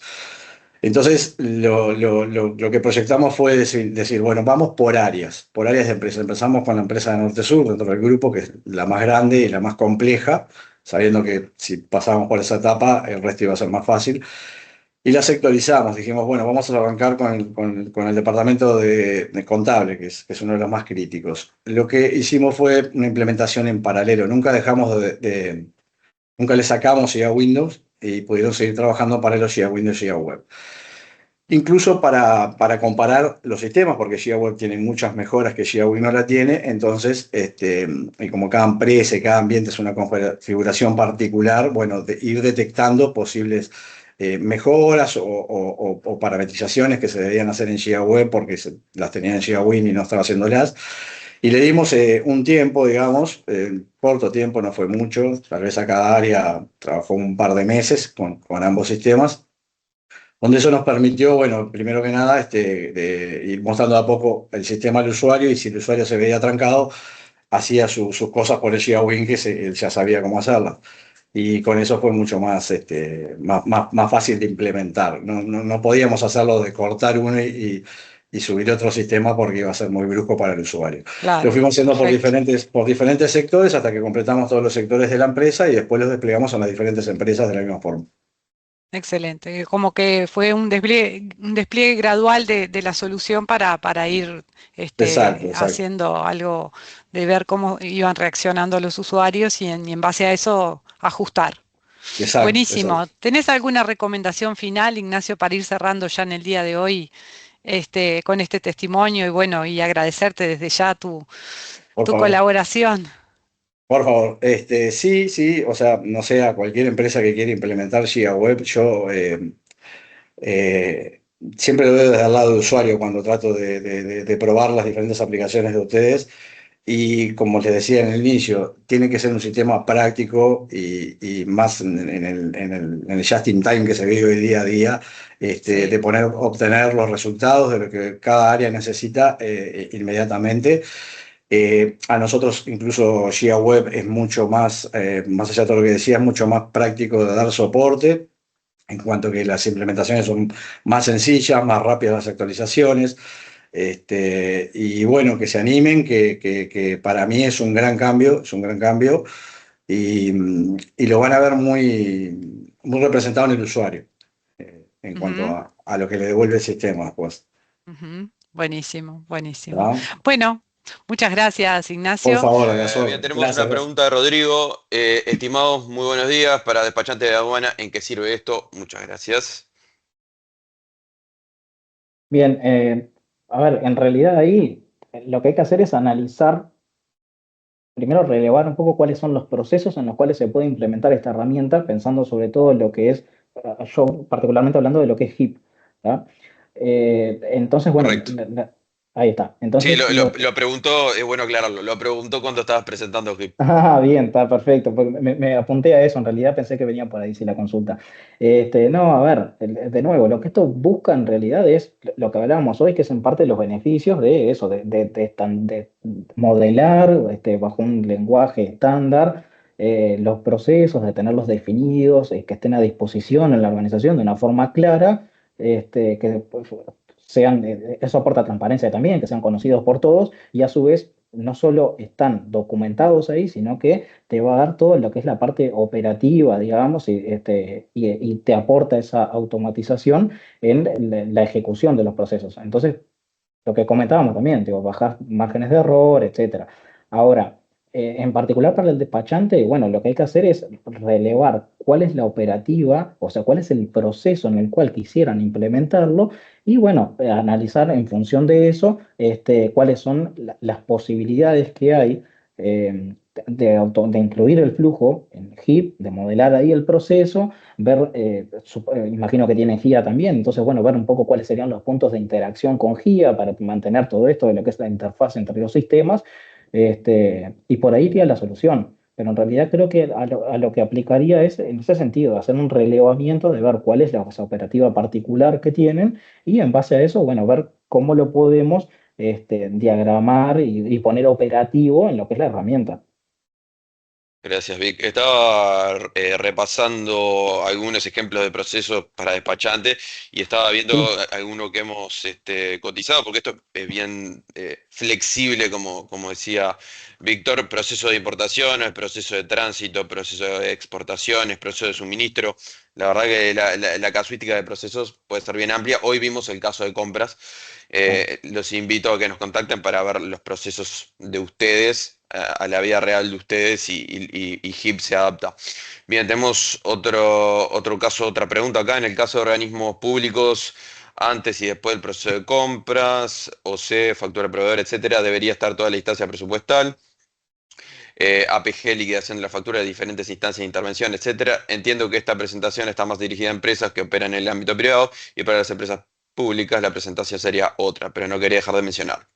Speaker 4: Entonces, lo que proyectamos fue decir, bueno, vamos por áreas de empresa. Empezamos con la empresa de Norte Sur, dentro del grupo, que es la más grande y la más compleja, sabiendo que si pasábamos por esa etapa, el resto iba a ser más fácil. Y la sectorizamos, dijimos, bueno, vamos a arrancar con el departamento de contable, que es uno de los más críticos. Lo que hicimos fue una implementación en paralelo, nunca le sacamos ya Windows y pudieron seguir trabajando en paralelo ya Windows y ya Web. Incluso para comparar los sistemas, porque Gia Web tiene muchas mejoras que Gia Web no la tiene, entonces, y como cada empresa y cada ambiente es una configuración particular, bueno, ir detectando posibles mejoras o parametrizaciones que se debían hacer en Gia Web porque las tenían en Gia Win y no estaba haciéndolas. Y le dimos un tiempo, digamos, corto tiempo, no fue mucho, tal vez a cada área trabajó un par de meses con ambos sistemas, donde eso nos permitió, bueno, primero que nada, de ir mostrando a poco el sistema al usuario, y si el usuario se veía trancado, hacía sus cosas por el GigaWin, que él ya sabía cómo hacerlas. Y con eso fue mucho más, más fácil de implementar. No podíamos hacerlo de cortar uno y subir otro sistema porque iba a ser muy brusco para el usuario.
Speaker 2: Claro,
Speaker 4: Lo fuimos haciendo
Speaker 2: perfecto.
Speaker 4: por diferentes sectores hasta que completamos todos los sectores de la empresa y después los desplegamos en las diferentes empresas de la misma forma.
Speaker 2: Excelente. Como que fue un despliegue gradual de la solución para ir
Speaker 4: Exacto, exacto.
Speaker 2: haciendo algo de ver cómo iban reaccionando los usuarios y en base a eso ajustar.
Speaker 4: Exacto,
Speaker 2: Buenísimo.
Speaker 4: exacto.
Speaker 2: ¿Tenés alguna recomendación final, Ignacio, para ir cerrando ya en el día de hoy, con este testimonio y bueno, y agradecerte desde ya
Speaker 4: Por
Speaker 2: tu
Speaker 4: favor.
Speaker 2: colaboración?
Speaker 4: Por favor, sí, sí, o sea, no sé, a cualquier empresa que quiera implementar GigaWeb, yo eh, siempre lo veo desde el lado del usuario cuando trato de probar las diferentes aplicaciones de ustedes. Y como les decía en el inicio, tiene que ser un sistema práctico y más en el just in time que se vive hoy día a día,
Speaker 2: Sí.
Speaker 4: obtener los resultados de lo que cada área necesita inmediatamente. A nosotros, incluso GigaWeb es mucho más, más allá de todo lo que decía, es mucho más práctico de dar soporte, en cuanto que las implementaciones son más sencillas, más rápidas las actualizaciones. Y bueno, que se animen, que para mí es un gran cambio, es un gran cambio, y lo van a ver muy representado en el usuario, en cuanto
Speaker 2: Ujú,
Speaker 4: a lo que le devuelve el sistema después.
Speaker 2: ujú. Buenísimo, buenísimo.
Speaker 4: ¿Está?
Speaker 2: Bueno, muchas gracias,
Speaker 4: Por
Speaker 2: Ignacio.
Speaker 4: favor,
Speaker 1: Bien,
Speaker 4: Gasol.
Speaker 1: tenemos
Speaker 4: Gracias,
Speaker 1: una
Speaker 4: gracias.
Speaker 1: pregunta de Rodrigo. Estimados, muy buenos días para despachante de aduana. ¿En qué sirve esto? Muchas gracias.
Speaker 3: Bien, a ver, en realidad ahí lo que hay que hacer es analizar, primero relevar un poco cuáles son los procesos en los cuales se puede implementar esta herramienta, pensando sobre todo en lo que es, yo particularmente hablando de lo que es HIP, ¿tá? Entonces, bueno,
Speaker 1: Correcto.
Speaker 3: ahí está.
Speaker 1: Sí,
Speaker 3: Entonces,
Speaker 1: lo preguntó, es bueno aclararlo, lo preguntó cuando estabas presentando HIP.
Speaker 3: Ah, bien, está perfecto. Porque me apunté a eso, en realidad pensé que venía por ahí sí la consulta. No, a ver, de nuevo, lo que esto busca en realidad es lo que hablábamos hoy, que es en parte los beneficios de eso, de modelar bajo un lenguaje estándar los procesos, de tenerlos definidos, que estén a disposición en la organización de una forma clara, que pues, sean, eso aporta transparencia también, que sean conocidos por todos y a su vez no solo están documentados ahí, sino que te va a dar todo lo que es la parte operativa, digamos, y te aporta esa automatización en la ejecución de los procesos. Entonces, lo que comentábamos también, digo, bajar márgenes de error, etcétera. Ahora, en particular para el despachante, bueno, lo que hay que hacer es relevar cuál es la operativa, o sea, cuál es el proceso en el cual quisieran implementarlo y, bueno, analizar en función de eso cuáles son las posibilidades que hay de incluir el flujo en HIP, de modelar ahí el proceso, ver, imagino que tiene GIA también, entonces, bueno, ver un poco cuáles serían los puntos de interacción con GIA para mantener todo esto de lo que es la interfaz entre los sistemas, y por ahí iría la solución. Pero en realidad creo que a lo que aplicaría es, en ese sentido, hacer un relevamiento de ver cuál es la operativa particular que tienen y en base a eso, bueno, ver cómo lo podemos diagramar y poner operativo en lo que es la herramienta.
Speaker 1: Gracias, Vic. Estaba repasando algunos ejemplos de procesos para despachantes y estaba viendo
Speaker 3: Sí,
Speaker 1: alguno que hemos cotizado, porque esto es bien flexible, como decía Víctor, proceso de importaciones, proceso de tránsito, proceso de exportaciones, proceso de suministro. La verdad que la casuística de procesos puede ser bien amplia. Hoy vimos el caso de compras.
Speaker 3: claro.
Speaker 1: Los invito a que nos contacten para ver los procesos de ustedes, a la vida real de ustedes y HIP se adapta. Bien, tenemos otro caso, otra pregunta acá. En el caso de organismos públicos, antes y después del proceso de compras, OC, factura de proveedor, etcétera, debería estar toda la instancia presupuestal. APG, liquidación de la factura de diferentes instancias de intervención, etcétera. Entiendo que esta presentación está más dirigida a empresas que operan en el ámbito privado y para las empresas públicas la presentación sería otra, pero no quería dejar de mencionar.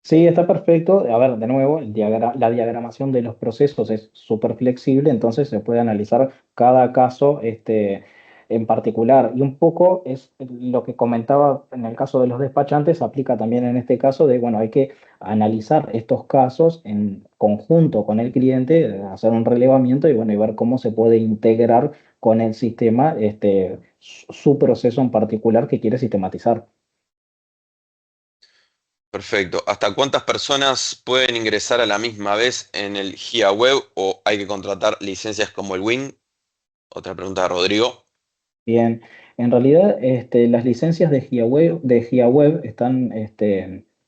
Speaker 3: Sí, está perfecto. A ver, de nuevo, la diagramación de los procesos es súper flexible, entonces se puede analizar cada caso en particular. Y un poco es lo que comentaba en el caso de los despachantes, aplica también en este caso de, bueno, hay que analizar estos casos en conjunto con el cliente, hacer un relevamiento y, bueno, y ver cómo se puede integrar con el sistema su proceso en particular que quiere sistematizar.
Speaker 1: Perfecto. ¿Hasta cuántas personas pueden ingresar a la misma vez en el GIA Web o hay que contratar licencias como el Win? Otra pregunta de Rodrigo.
Speaker 3: Bien, en realidad las licencias de GiaWeb están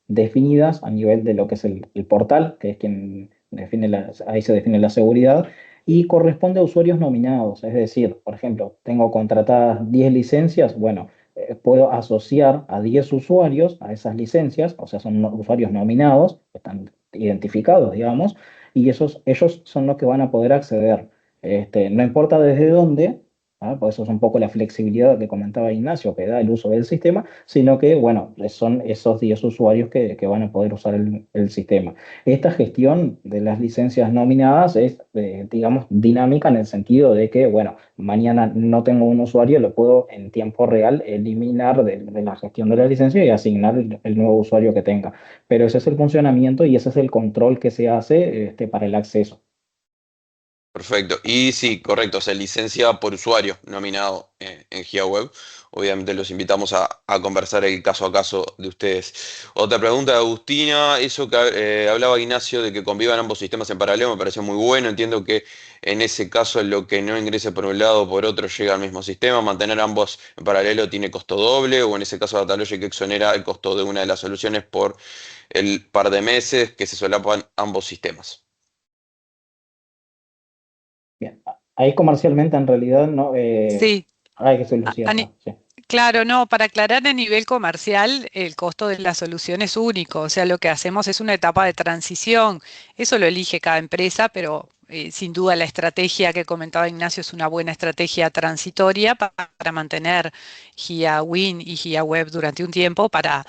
Speaker 3: definidas a nivel de lo que es el portal, que es quien define ahí se define la seguridad, y corresponde a usuarios nominados. Es decir, por ejemplo, tengo contratadas 10 licencias, bueno, puedo asociar a 10 usuarios a esas licencias, o sea, son usuarios nominados, están identificados, digamos, y ellos son los que van a poder acceder. No importa desde dónde. Por eso es un poco la flexibilidad que comentaba Ignacio, que da el uso del sistema, sino que, bueno, son esos 10 usuarios que van a poder usar el sistema. Esta gestión de las licencias nominadas es, digamos, dinámica en el sentido de que, bueno, mañana no tengo un usuario, lo puedo en tiempo real eliminar de la gestión de la licencia y asignar el nuevo usuario que tenga. Pero ese es el funcionamiento y ese es el control que se hace, para el acceso.
Speaker 1: Perfecto. Y sí, correcto, o sea, licencia por usuario nominado en GeoWeb. Obviamente los invitamos a conversar el caso a caso de ustedes. Otra pregunta de Agustina, eso que hablaba Ignacio de que convivan ambos sistemas en paralelo me pareció muy bueno. Entiendo que en ese caso lo que no ingrese por un lado o por otro llega al mismo sistema. Mantener ambos en paralelo tiene costo doble o en ese caso Datalogic exonera el costo de una de las soluciones por el par de meses que se solapan ambos sistemas.
Speaker 3: Bien. Ahí comercialmente en realidad no
Speaker 2: Sí,
Speaker 3: hay que
Speaker 2: a- a
Speaker 3: solucionar.
Speaker 2: ni-
Speaker 3: Sí.
Speaker 2: claro, no, para aclarar a nivel comercial, el costo de la solución es único, o sea, lo que hacemos es una etapa de transición. Eso lo elige cada empresa, pero sin duda la estrategia que comentaba Ignacio es una buena estrategia transitoria para mantener GIA Win y GIA Web durante un tiempo para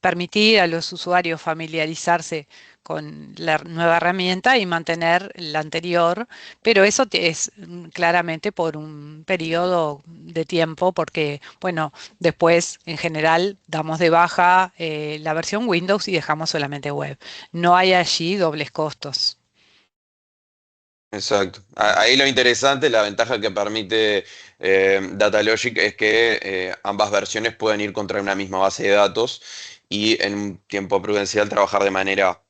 Speaker 2: permitir a los usuarios familiarizarse con la nueva herramienta y mantener la anterior, pero eso es claramente por un periodo de tiempo, porque, bueno, después en general damos de baja la versión Windows y dejamos solamente web. No hay allí dobles costos.
Speaker 1: Exacto. Ahí lo interesante, la ventaja que permite Datalogic es que ambas versiones pueden ir contra una misma base de datos y en un tiempo prudencial trabajar de manera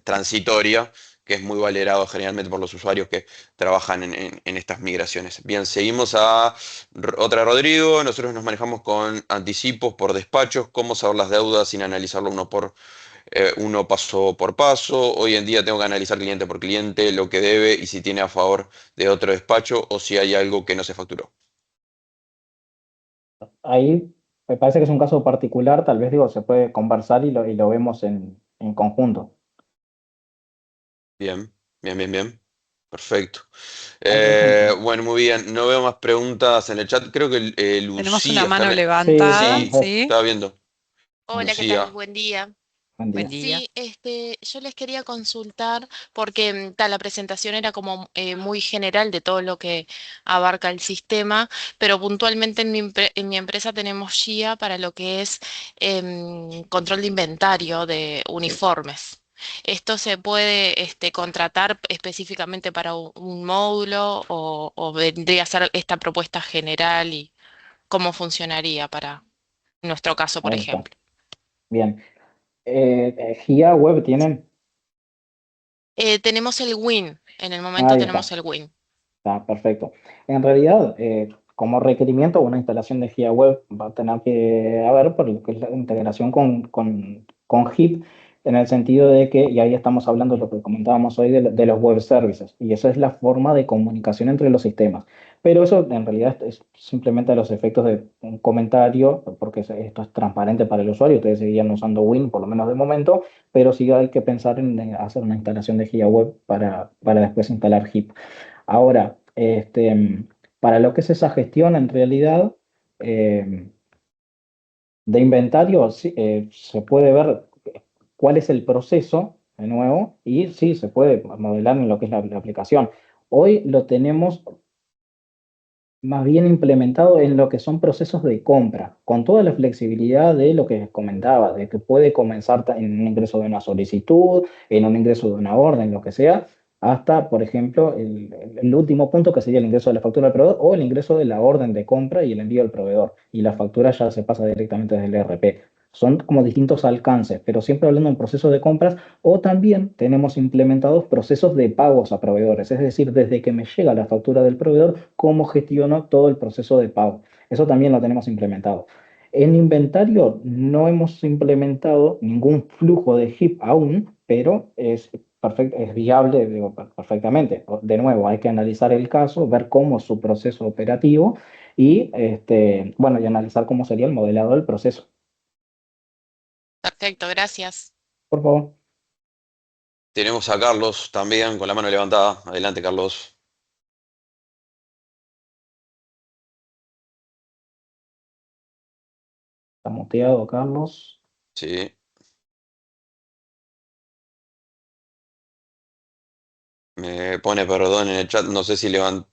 Speaker 1: transitoria, que es muy valorado generalmente por los usuarios que trabajan en estas migraciones. Bien, seguimos a otra Rodrigo. Nosotros nos manejamos con anticipos por despachos, cómo saber las deudas sin analizarlo uno paso por paso. Hoy en día tengo que analizar cliente por cliente lo que debe y si tiene a favor de otro despacho o si hay algo que no se facturó.
Speaker 3: Ahí me parece que es un caso particular, tal vez digo, se puede conversar y lo vemos en conjunto.
Speaker 1: Bien, bien, bien, bien. Perfecto.
Speaker 3: Ahí, por ejemplo.
Speaker 1: Bueno, muy bien. No veo más preguntas en el chat. Creo que
Speaker 2: Tenemos una
Speaker 1: Lucía está...
Speaker 2: mano
Speaker 3: Sí,
Speaker 2: levantada,
Speaker 1: Sí,
Speaker 3: Gonzalo.
Speaker 2: ¿sí?
Speaker 1: estaba viendo.
Speaker 5: Hola, ¿qué tal?
Speaker 1: Lucía.
Speaker 5: Buen día.
Speaker 3: Buen
Speaker 2: Buen
Speaker 3: día.
Speaker 2: día.
Speaker 5: Sí, yo les quería consultar porque la presentación era como muy general de todo lo que abarca el sistema, pero puntualmente en mi empresa tenemos GIA para lo que es control de inventario de uniformes. ¿Esto se puede contratar específicamente para un módulo o vendría a ser esta propuesta general y cómo funcionaría para nuestro caso, por
Speaker 3: Ahí está.
Speaker 5: ejemplo?
Speaker 3: Bien. GIA Web tienen.
Speaker 5: Tenemos el Win, en el momento
Speaker 3: Ahí
Speaker 5: tenemos
Speaker 3: está.
Speaker 5: el Win.
Speaker 3: Está perfecto. En realidad, como requerimiento, una instalación de GIA Web va a tener que haber por lo que es la integración con HIP, en el sentido de que, y ahí estamos hablando de lo que comentábamos hoy de los web services, y esa es la forma de comunicación entre los sistemas. Pero eso en realidad es simplemente a los efectos de un comentario, porque esto es transparente para el usuario, ustedes seguirían usando Win, por lo menos de momento, pero sí hay que pensar en hacer una instalación de GIA Web para después instalar HIP. Ahora, para lo que es esa gestión, en realidad, de inventario, sí, se puede ver cuál es el proceso, de nuevo, y sí, se puede modelar en lo que es la aplicación. Hoy lo tenemos más bien implementado en lo que son procesos de compra, con toda la flexibilidad de lo que les comentaba, de que puede comenzar en un ingreso de una solicitud, en un ingreso de una orden, lo que sea, hasta, por ejemplo, el último punto que sería el ingreso de la factura al proveedor o el ingreso de la orden de compra y el envío al proveedor. Y la factura ya se pasa directamente desde el ERP. Son como distintos alcances, pero siempre hablando en procesos de compras o también tenemos implementados procesos de pagos a proveedores, es decir, desde que me llega la factura del proveedor, cómo gestiono todo el proceso de pago. Eso también lo tenemos implementado. En inventario no hemos implementado ningún flujo de HIP aún, pero es viable, digo, perfectamente. De nuevo, hay que analizar el caso, ver cómo es su proceso operativo y, bueno, y analizar cómo sería el modelado del proceso.
Speaker 5: Perfecto, gracias.
Speaker 3: Por favor.
Speaker 1: Tenemos a Carlos también con la mano levantada. Adelante, Carlos.
Speaker 3: Está muteado, Carlos.
Speaker 1: Sí. Me pone perdón en el chat. No sé si levanta.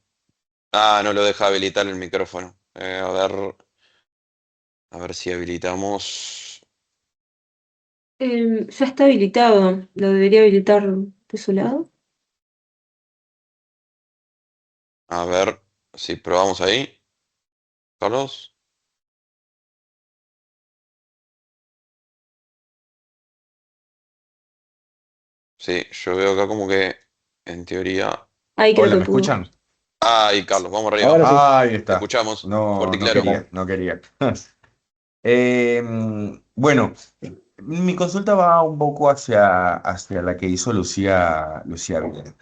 Speaker 1: Ah, no lo deja habilitar el micrófono. A ver si habilitamos.
Speaker 6: Ya está habilitado. ¿Lo debería habilitar de su lado?
Speaker 1: A ver si probamos ahí. Carlos. Sí, yo veo acá como que en teoría.
Speaker 6: Ahí creo
Speaker 7: Hola,
Speaker 6: que
Speaker 7: ¿me
Speaker 6: pudo.
Speaker 7: escuchan?
Speaker 1: Ay, Carlos, vamos arriba.
Speaker 3: Ahora sí.
Speaker 7: Ahí
Speaker 1: Te
Speaker 7: está.
Speaker 1: escuchamos
Speaker 7: No,
Speaker 1: fuerte y
Speaker 7: no
Speaker 3: ¿Qué
Speaker 1: claro.
Speaker 3: tal?
Speaker 7: quería, no quería. Eh, bueno, mi consulta va un poco hacia la que hizo Lucía Villar.
Speaker 3: Sí.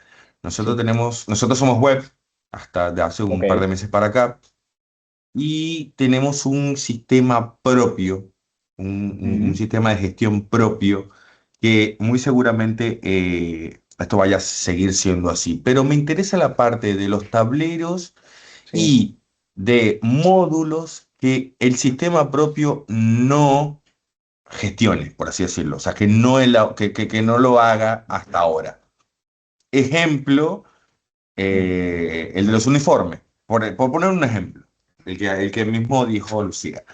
Speaker 7: Nosotros somos web hasta de hace
Speaker 3: Ok.
Speaker 7: un par de meses para acá y tenemos un sistema propio, un
Speaker 3: Ujú.
Speaker 7: sistema de gestión propio que muy seguramente esto vaya a seguir siendo así. Pero me interesa la parte de los tableros
Speaker 3: Sí.
Speaker 7: y de módulos que el sistema propio no gestione, por así decirlo. O sea, que no lo haga hasta ahora. Ejemplo,
Speaker 3: Bien.
Speaker 7: el de los uniformes, por poner un ejemplo, el que mismo dijo Lucía.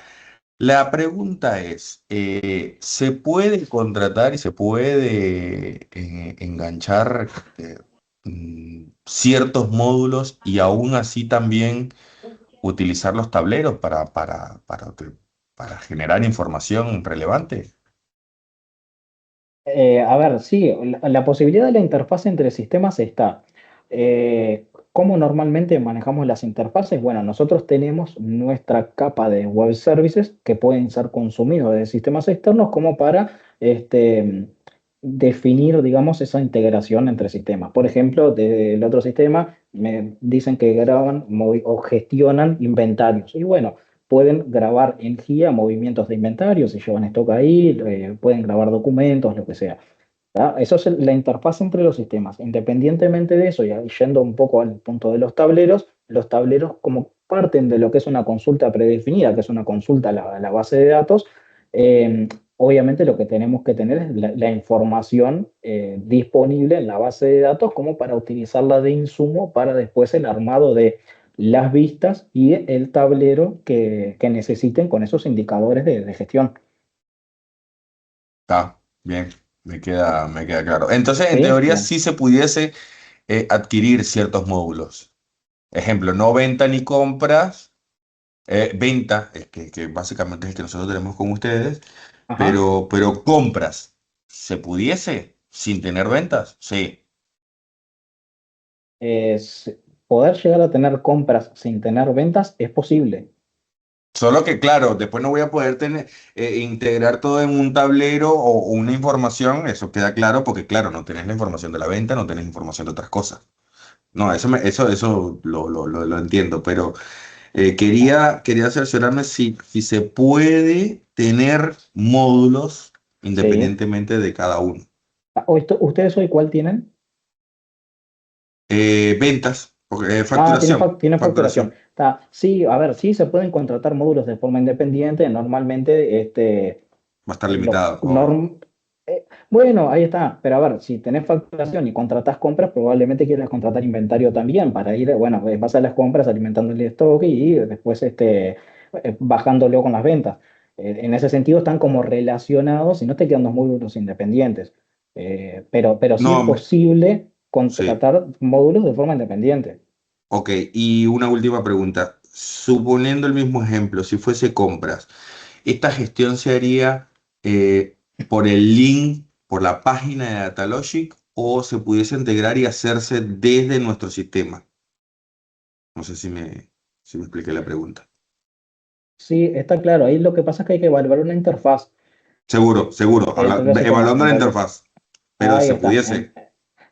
Speaker 7: La pregunta es, ¿se puede contratar y se puede enganchar ciertos módulos y aún así también utilizar los tableros para generar información relevante?
Speaker 3: A ver, sí, la posibilidad de la interfaz entre sistemas está. ¿Cómo normalmente manejamos las interfaces? Bueno, nosotros tenemos nuestra capa de web services que pueden ser consumidos de sistemas externos como para definir, digamos, esa integración entre sistemas. Por ejemplo, del otro sistema me dicen que graban o gestionan inventarios. Y bueno, pueden grabar en GIA movimientos de inventario, si llevan stock ahí, pueden grabar documentos, lo que sea. ¿Tá? Eso es la interfaz entre los sistemas. Independientemente de eso, y ahí yendo un poco al punto de los tableros como parten de lo que es una consulta predefinida, que es una consulta a la base de datos, obviamente lo que tenemos que tener es la información disponible en la base de datos como para utilizarla de insumo para después el armado de las vistas y el tablero que necesiten con esos indicadores de gestión.
Speaker 7: Está bien, me queda claro. Entonces, en
Speaker 3: ¿Sí?
Speaker 7: teoría,
Speaker 3: Bien.
Speaker 7: sí se pudiese adquirir ciertos módulos. Ejemplo, no venta ni compras, venta, que básicamente es el que nosotros tenemos con ustedes,
Speaker 3: Ajá.
Speaker 7: pero compras, ¿se pudiese sin tener ventas? Sí.
Speaker 3: Es- Poder llegar a tener compras sin tener ventas es posible.
Speaker 7: Solo que, claro, después no voy a poder tener, integrar todo en un tablero o una información, eso queda claro, porque, claro, no tenés la información de la venta, no tenés información de otras cosas. No, eso lo entiendo, pero quería cerciorarme si se puede tener módulos
Speaker 3: Sí.
Speaker 7: independientemente de cada uno.
Speaker 3: ¿Ustedes hoy cuál tienen?
Speaker 7: Ventas,
Speaker 3: Ah,
Speaker 7: facturación,
Speaker 3: tiene facturación.
Speaker 7: facturación,
Speaker 3: Sí, a ver, sí se pueden contratar módulos de forma independiente. Normalmente,
Speaker 7: va a estar
Speaker 3: lo,
Speaker 7: limitado.
Speaker 3: bueno, ahí está. Pero a ver, si tenés facturación y contratás compras, probablemente quieras contratar inventario también para ir, bueno, vas a las compras alimentando el stock y después bajándolo con las ventas. En ese sentido están como relacionados y no te quedan dos módulos independientes. Pero sí es
Speaker 7: No,
Speaker 3: posible
Speaker 7: sí.
Speaker 3: contratar módulos de forma independiente.
Speaker 7: Ok, y una última pregunta. Suponiendo el mismo ejemplo, si fuese compras, ¿esta gestión se haría por el link, por la página de Datalogic o se pudiese integrar y hacerse desde nuestro sistema? No sé si me expliqué la pregunta.
Speaker 3: Sí, está claro. Ahí lo que pasa es que hay que evaluar una interfaz
Speaker 7: Seguro, seguro,
Speaker 3: dentro del sistema.
Speaker 7: evaluando la
Speaker 3: Entonces,
Speaker 7: interfaz, pero
Speaker 3: ahí
Speaker 7: se
Speaker 3: está.
Speaker 7: pudiese.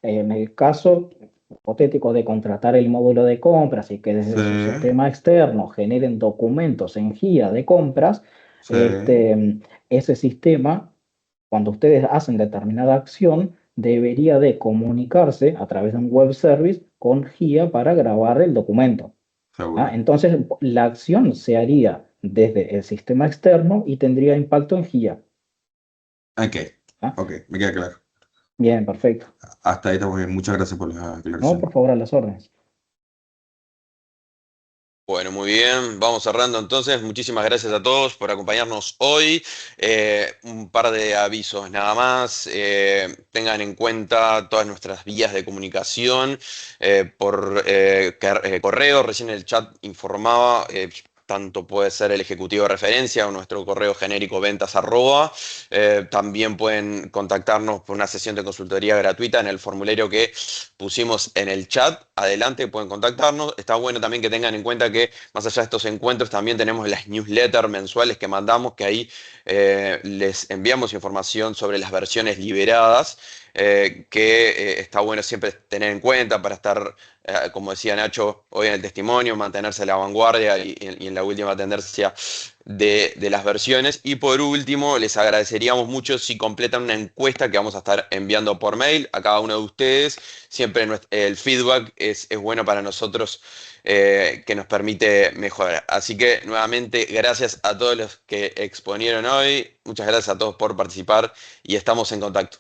Speaker 3: En el caso hipotético de contratar el módulo de compras y que
Speaker 7: Sí,
Speaker 3: desde su sistema externo generen documentos en guía de compras,
Speaker 7: sí,
Speaker 3: ese sistema, cuando ustedes hacen determinada acción, debería de comunicarse a través de un web service con guía para grabar el documento. ¿Ah?
Speaker 7: seguro.
Speaker 3: Entonces, la acción se haría desde el sistema externo y tendría impacto en guía.
Speaker 7: Ok,
Speaker 3: ¿Ah?
Speaker 7: ok, me queda claro.
Speaker 3: Bien, perfecto.
Speaker 7: Hasta ahí estamos bien. Muchas gracias por la
Speaker 3: No, por
Speaker 7: aclaración.
Speaker 3: favor, a las órdenes.
Speaker 1: Bueno, muy bien, vamos cerrando entonces. Muchísimas gracias a todos por acompañarnos hoy. Un par de avisos nada más. Tengan en cuenta todas nuestras vías de comunicación por correo. Recién el chat informaba. Tanto puede ser el ejecutivo de referencia o nuestro correo genérico ventas arroba. También pueden contactarnos por una sesión de consultoría gratuita en el formulario que pusimos en el chat. Adelante, pueden contactarnos. Está bueno también que tengan en cuenta que más allá de estos encuentros también tenemos las newsletters mensuales que mandamos, que ahí les enviamos información sobre las versiones liberadas, que está bueno siempre tener en cuenta para estar, como decía Nacho, hoy en el testimonio, mantenerse a la vanguardia y en la última tendencia de las versiones. Y por último, les agradeceríamos mucho si completan una encuesta que vamos a estar enviando por mail a cada uno de ustedes. Siempre el feedback es bueno para nosotros, que nos permite mejorar. Así que nuevamente, gracias a todos los que exponieron hoy. Muchas gracias a todos por participar y estamos en contacto.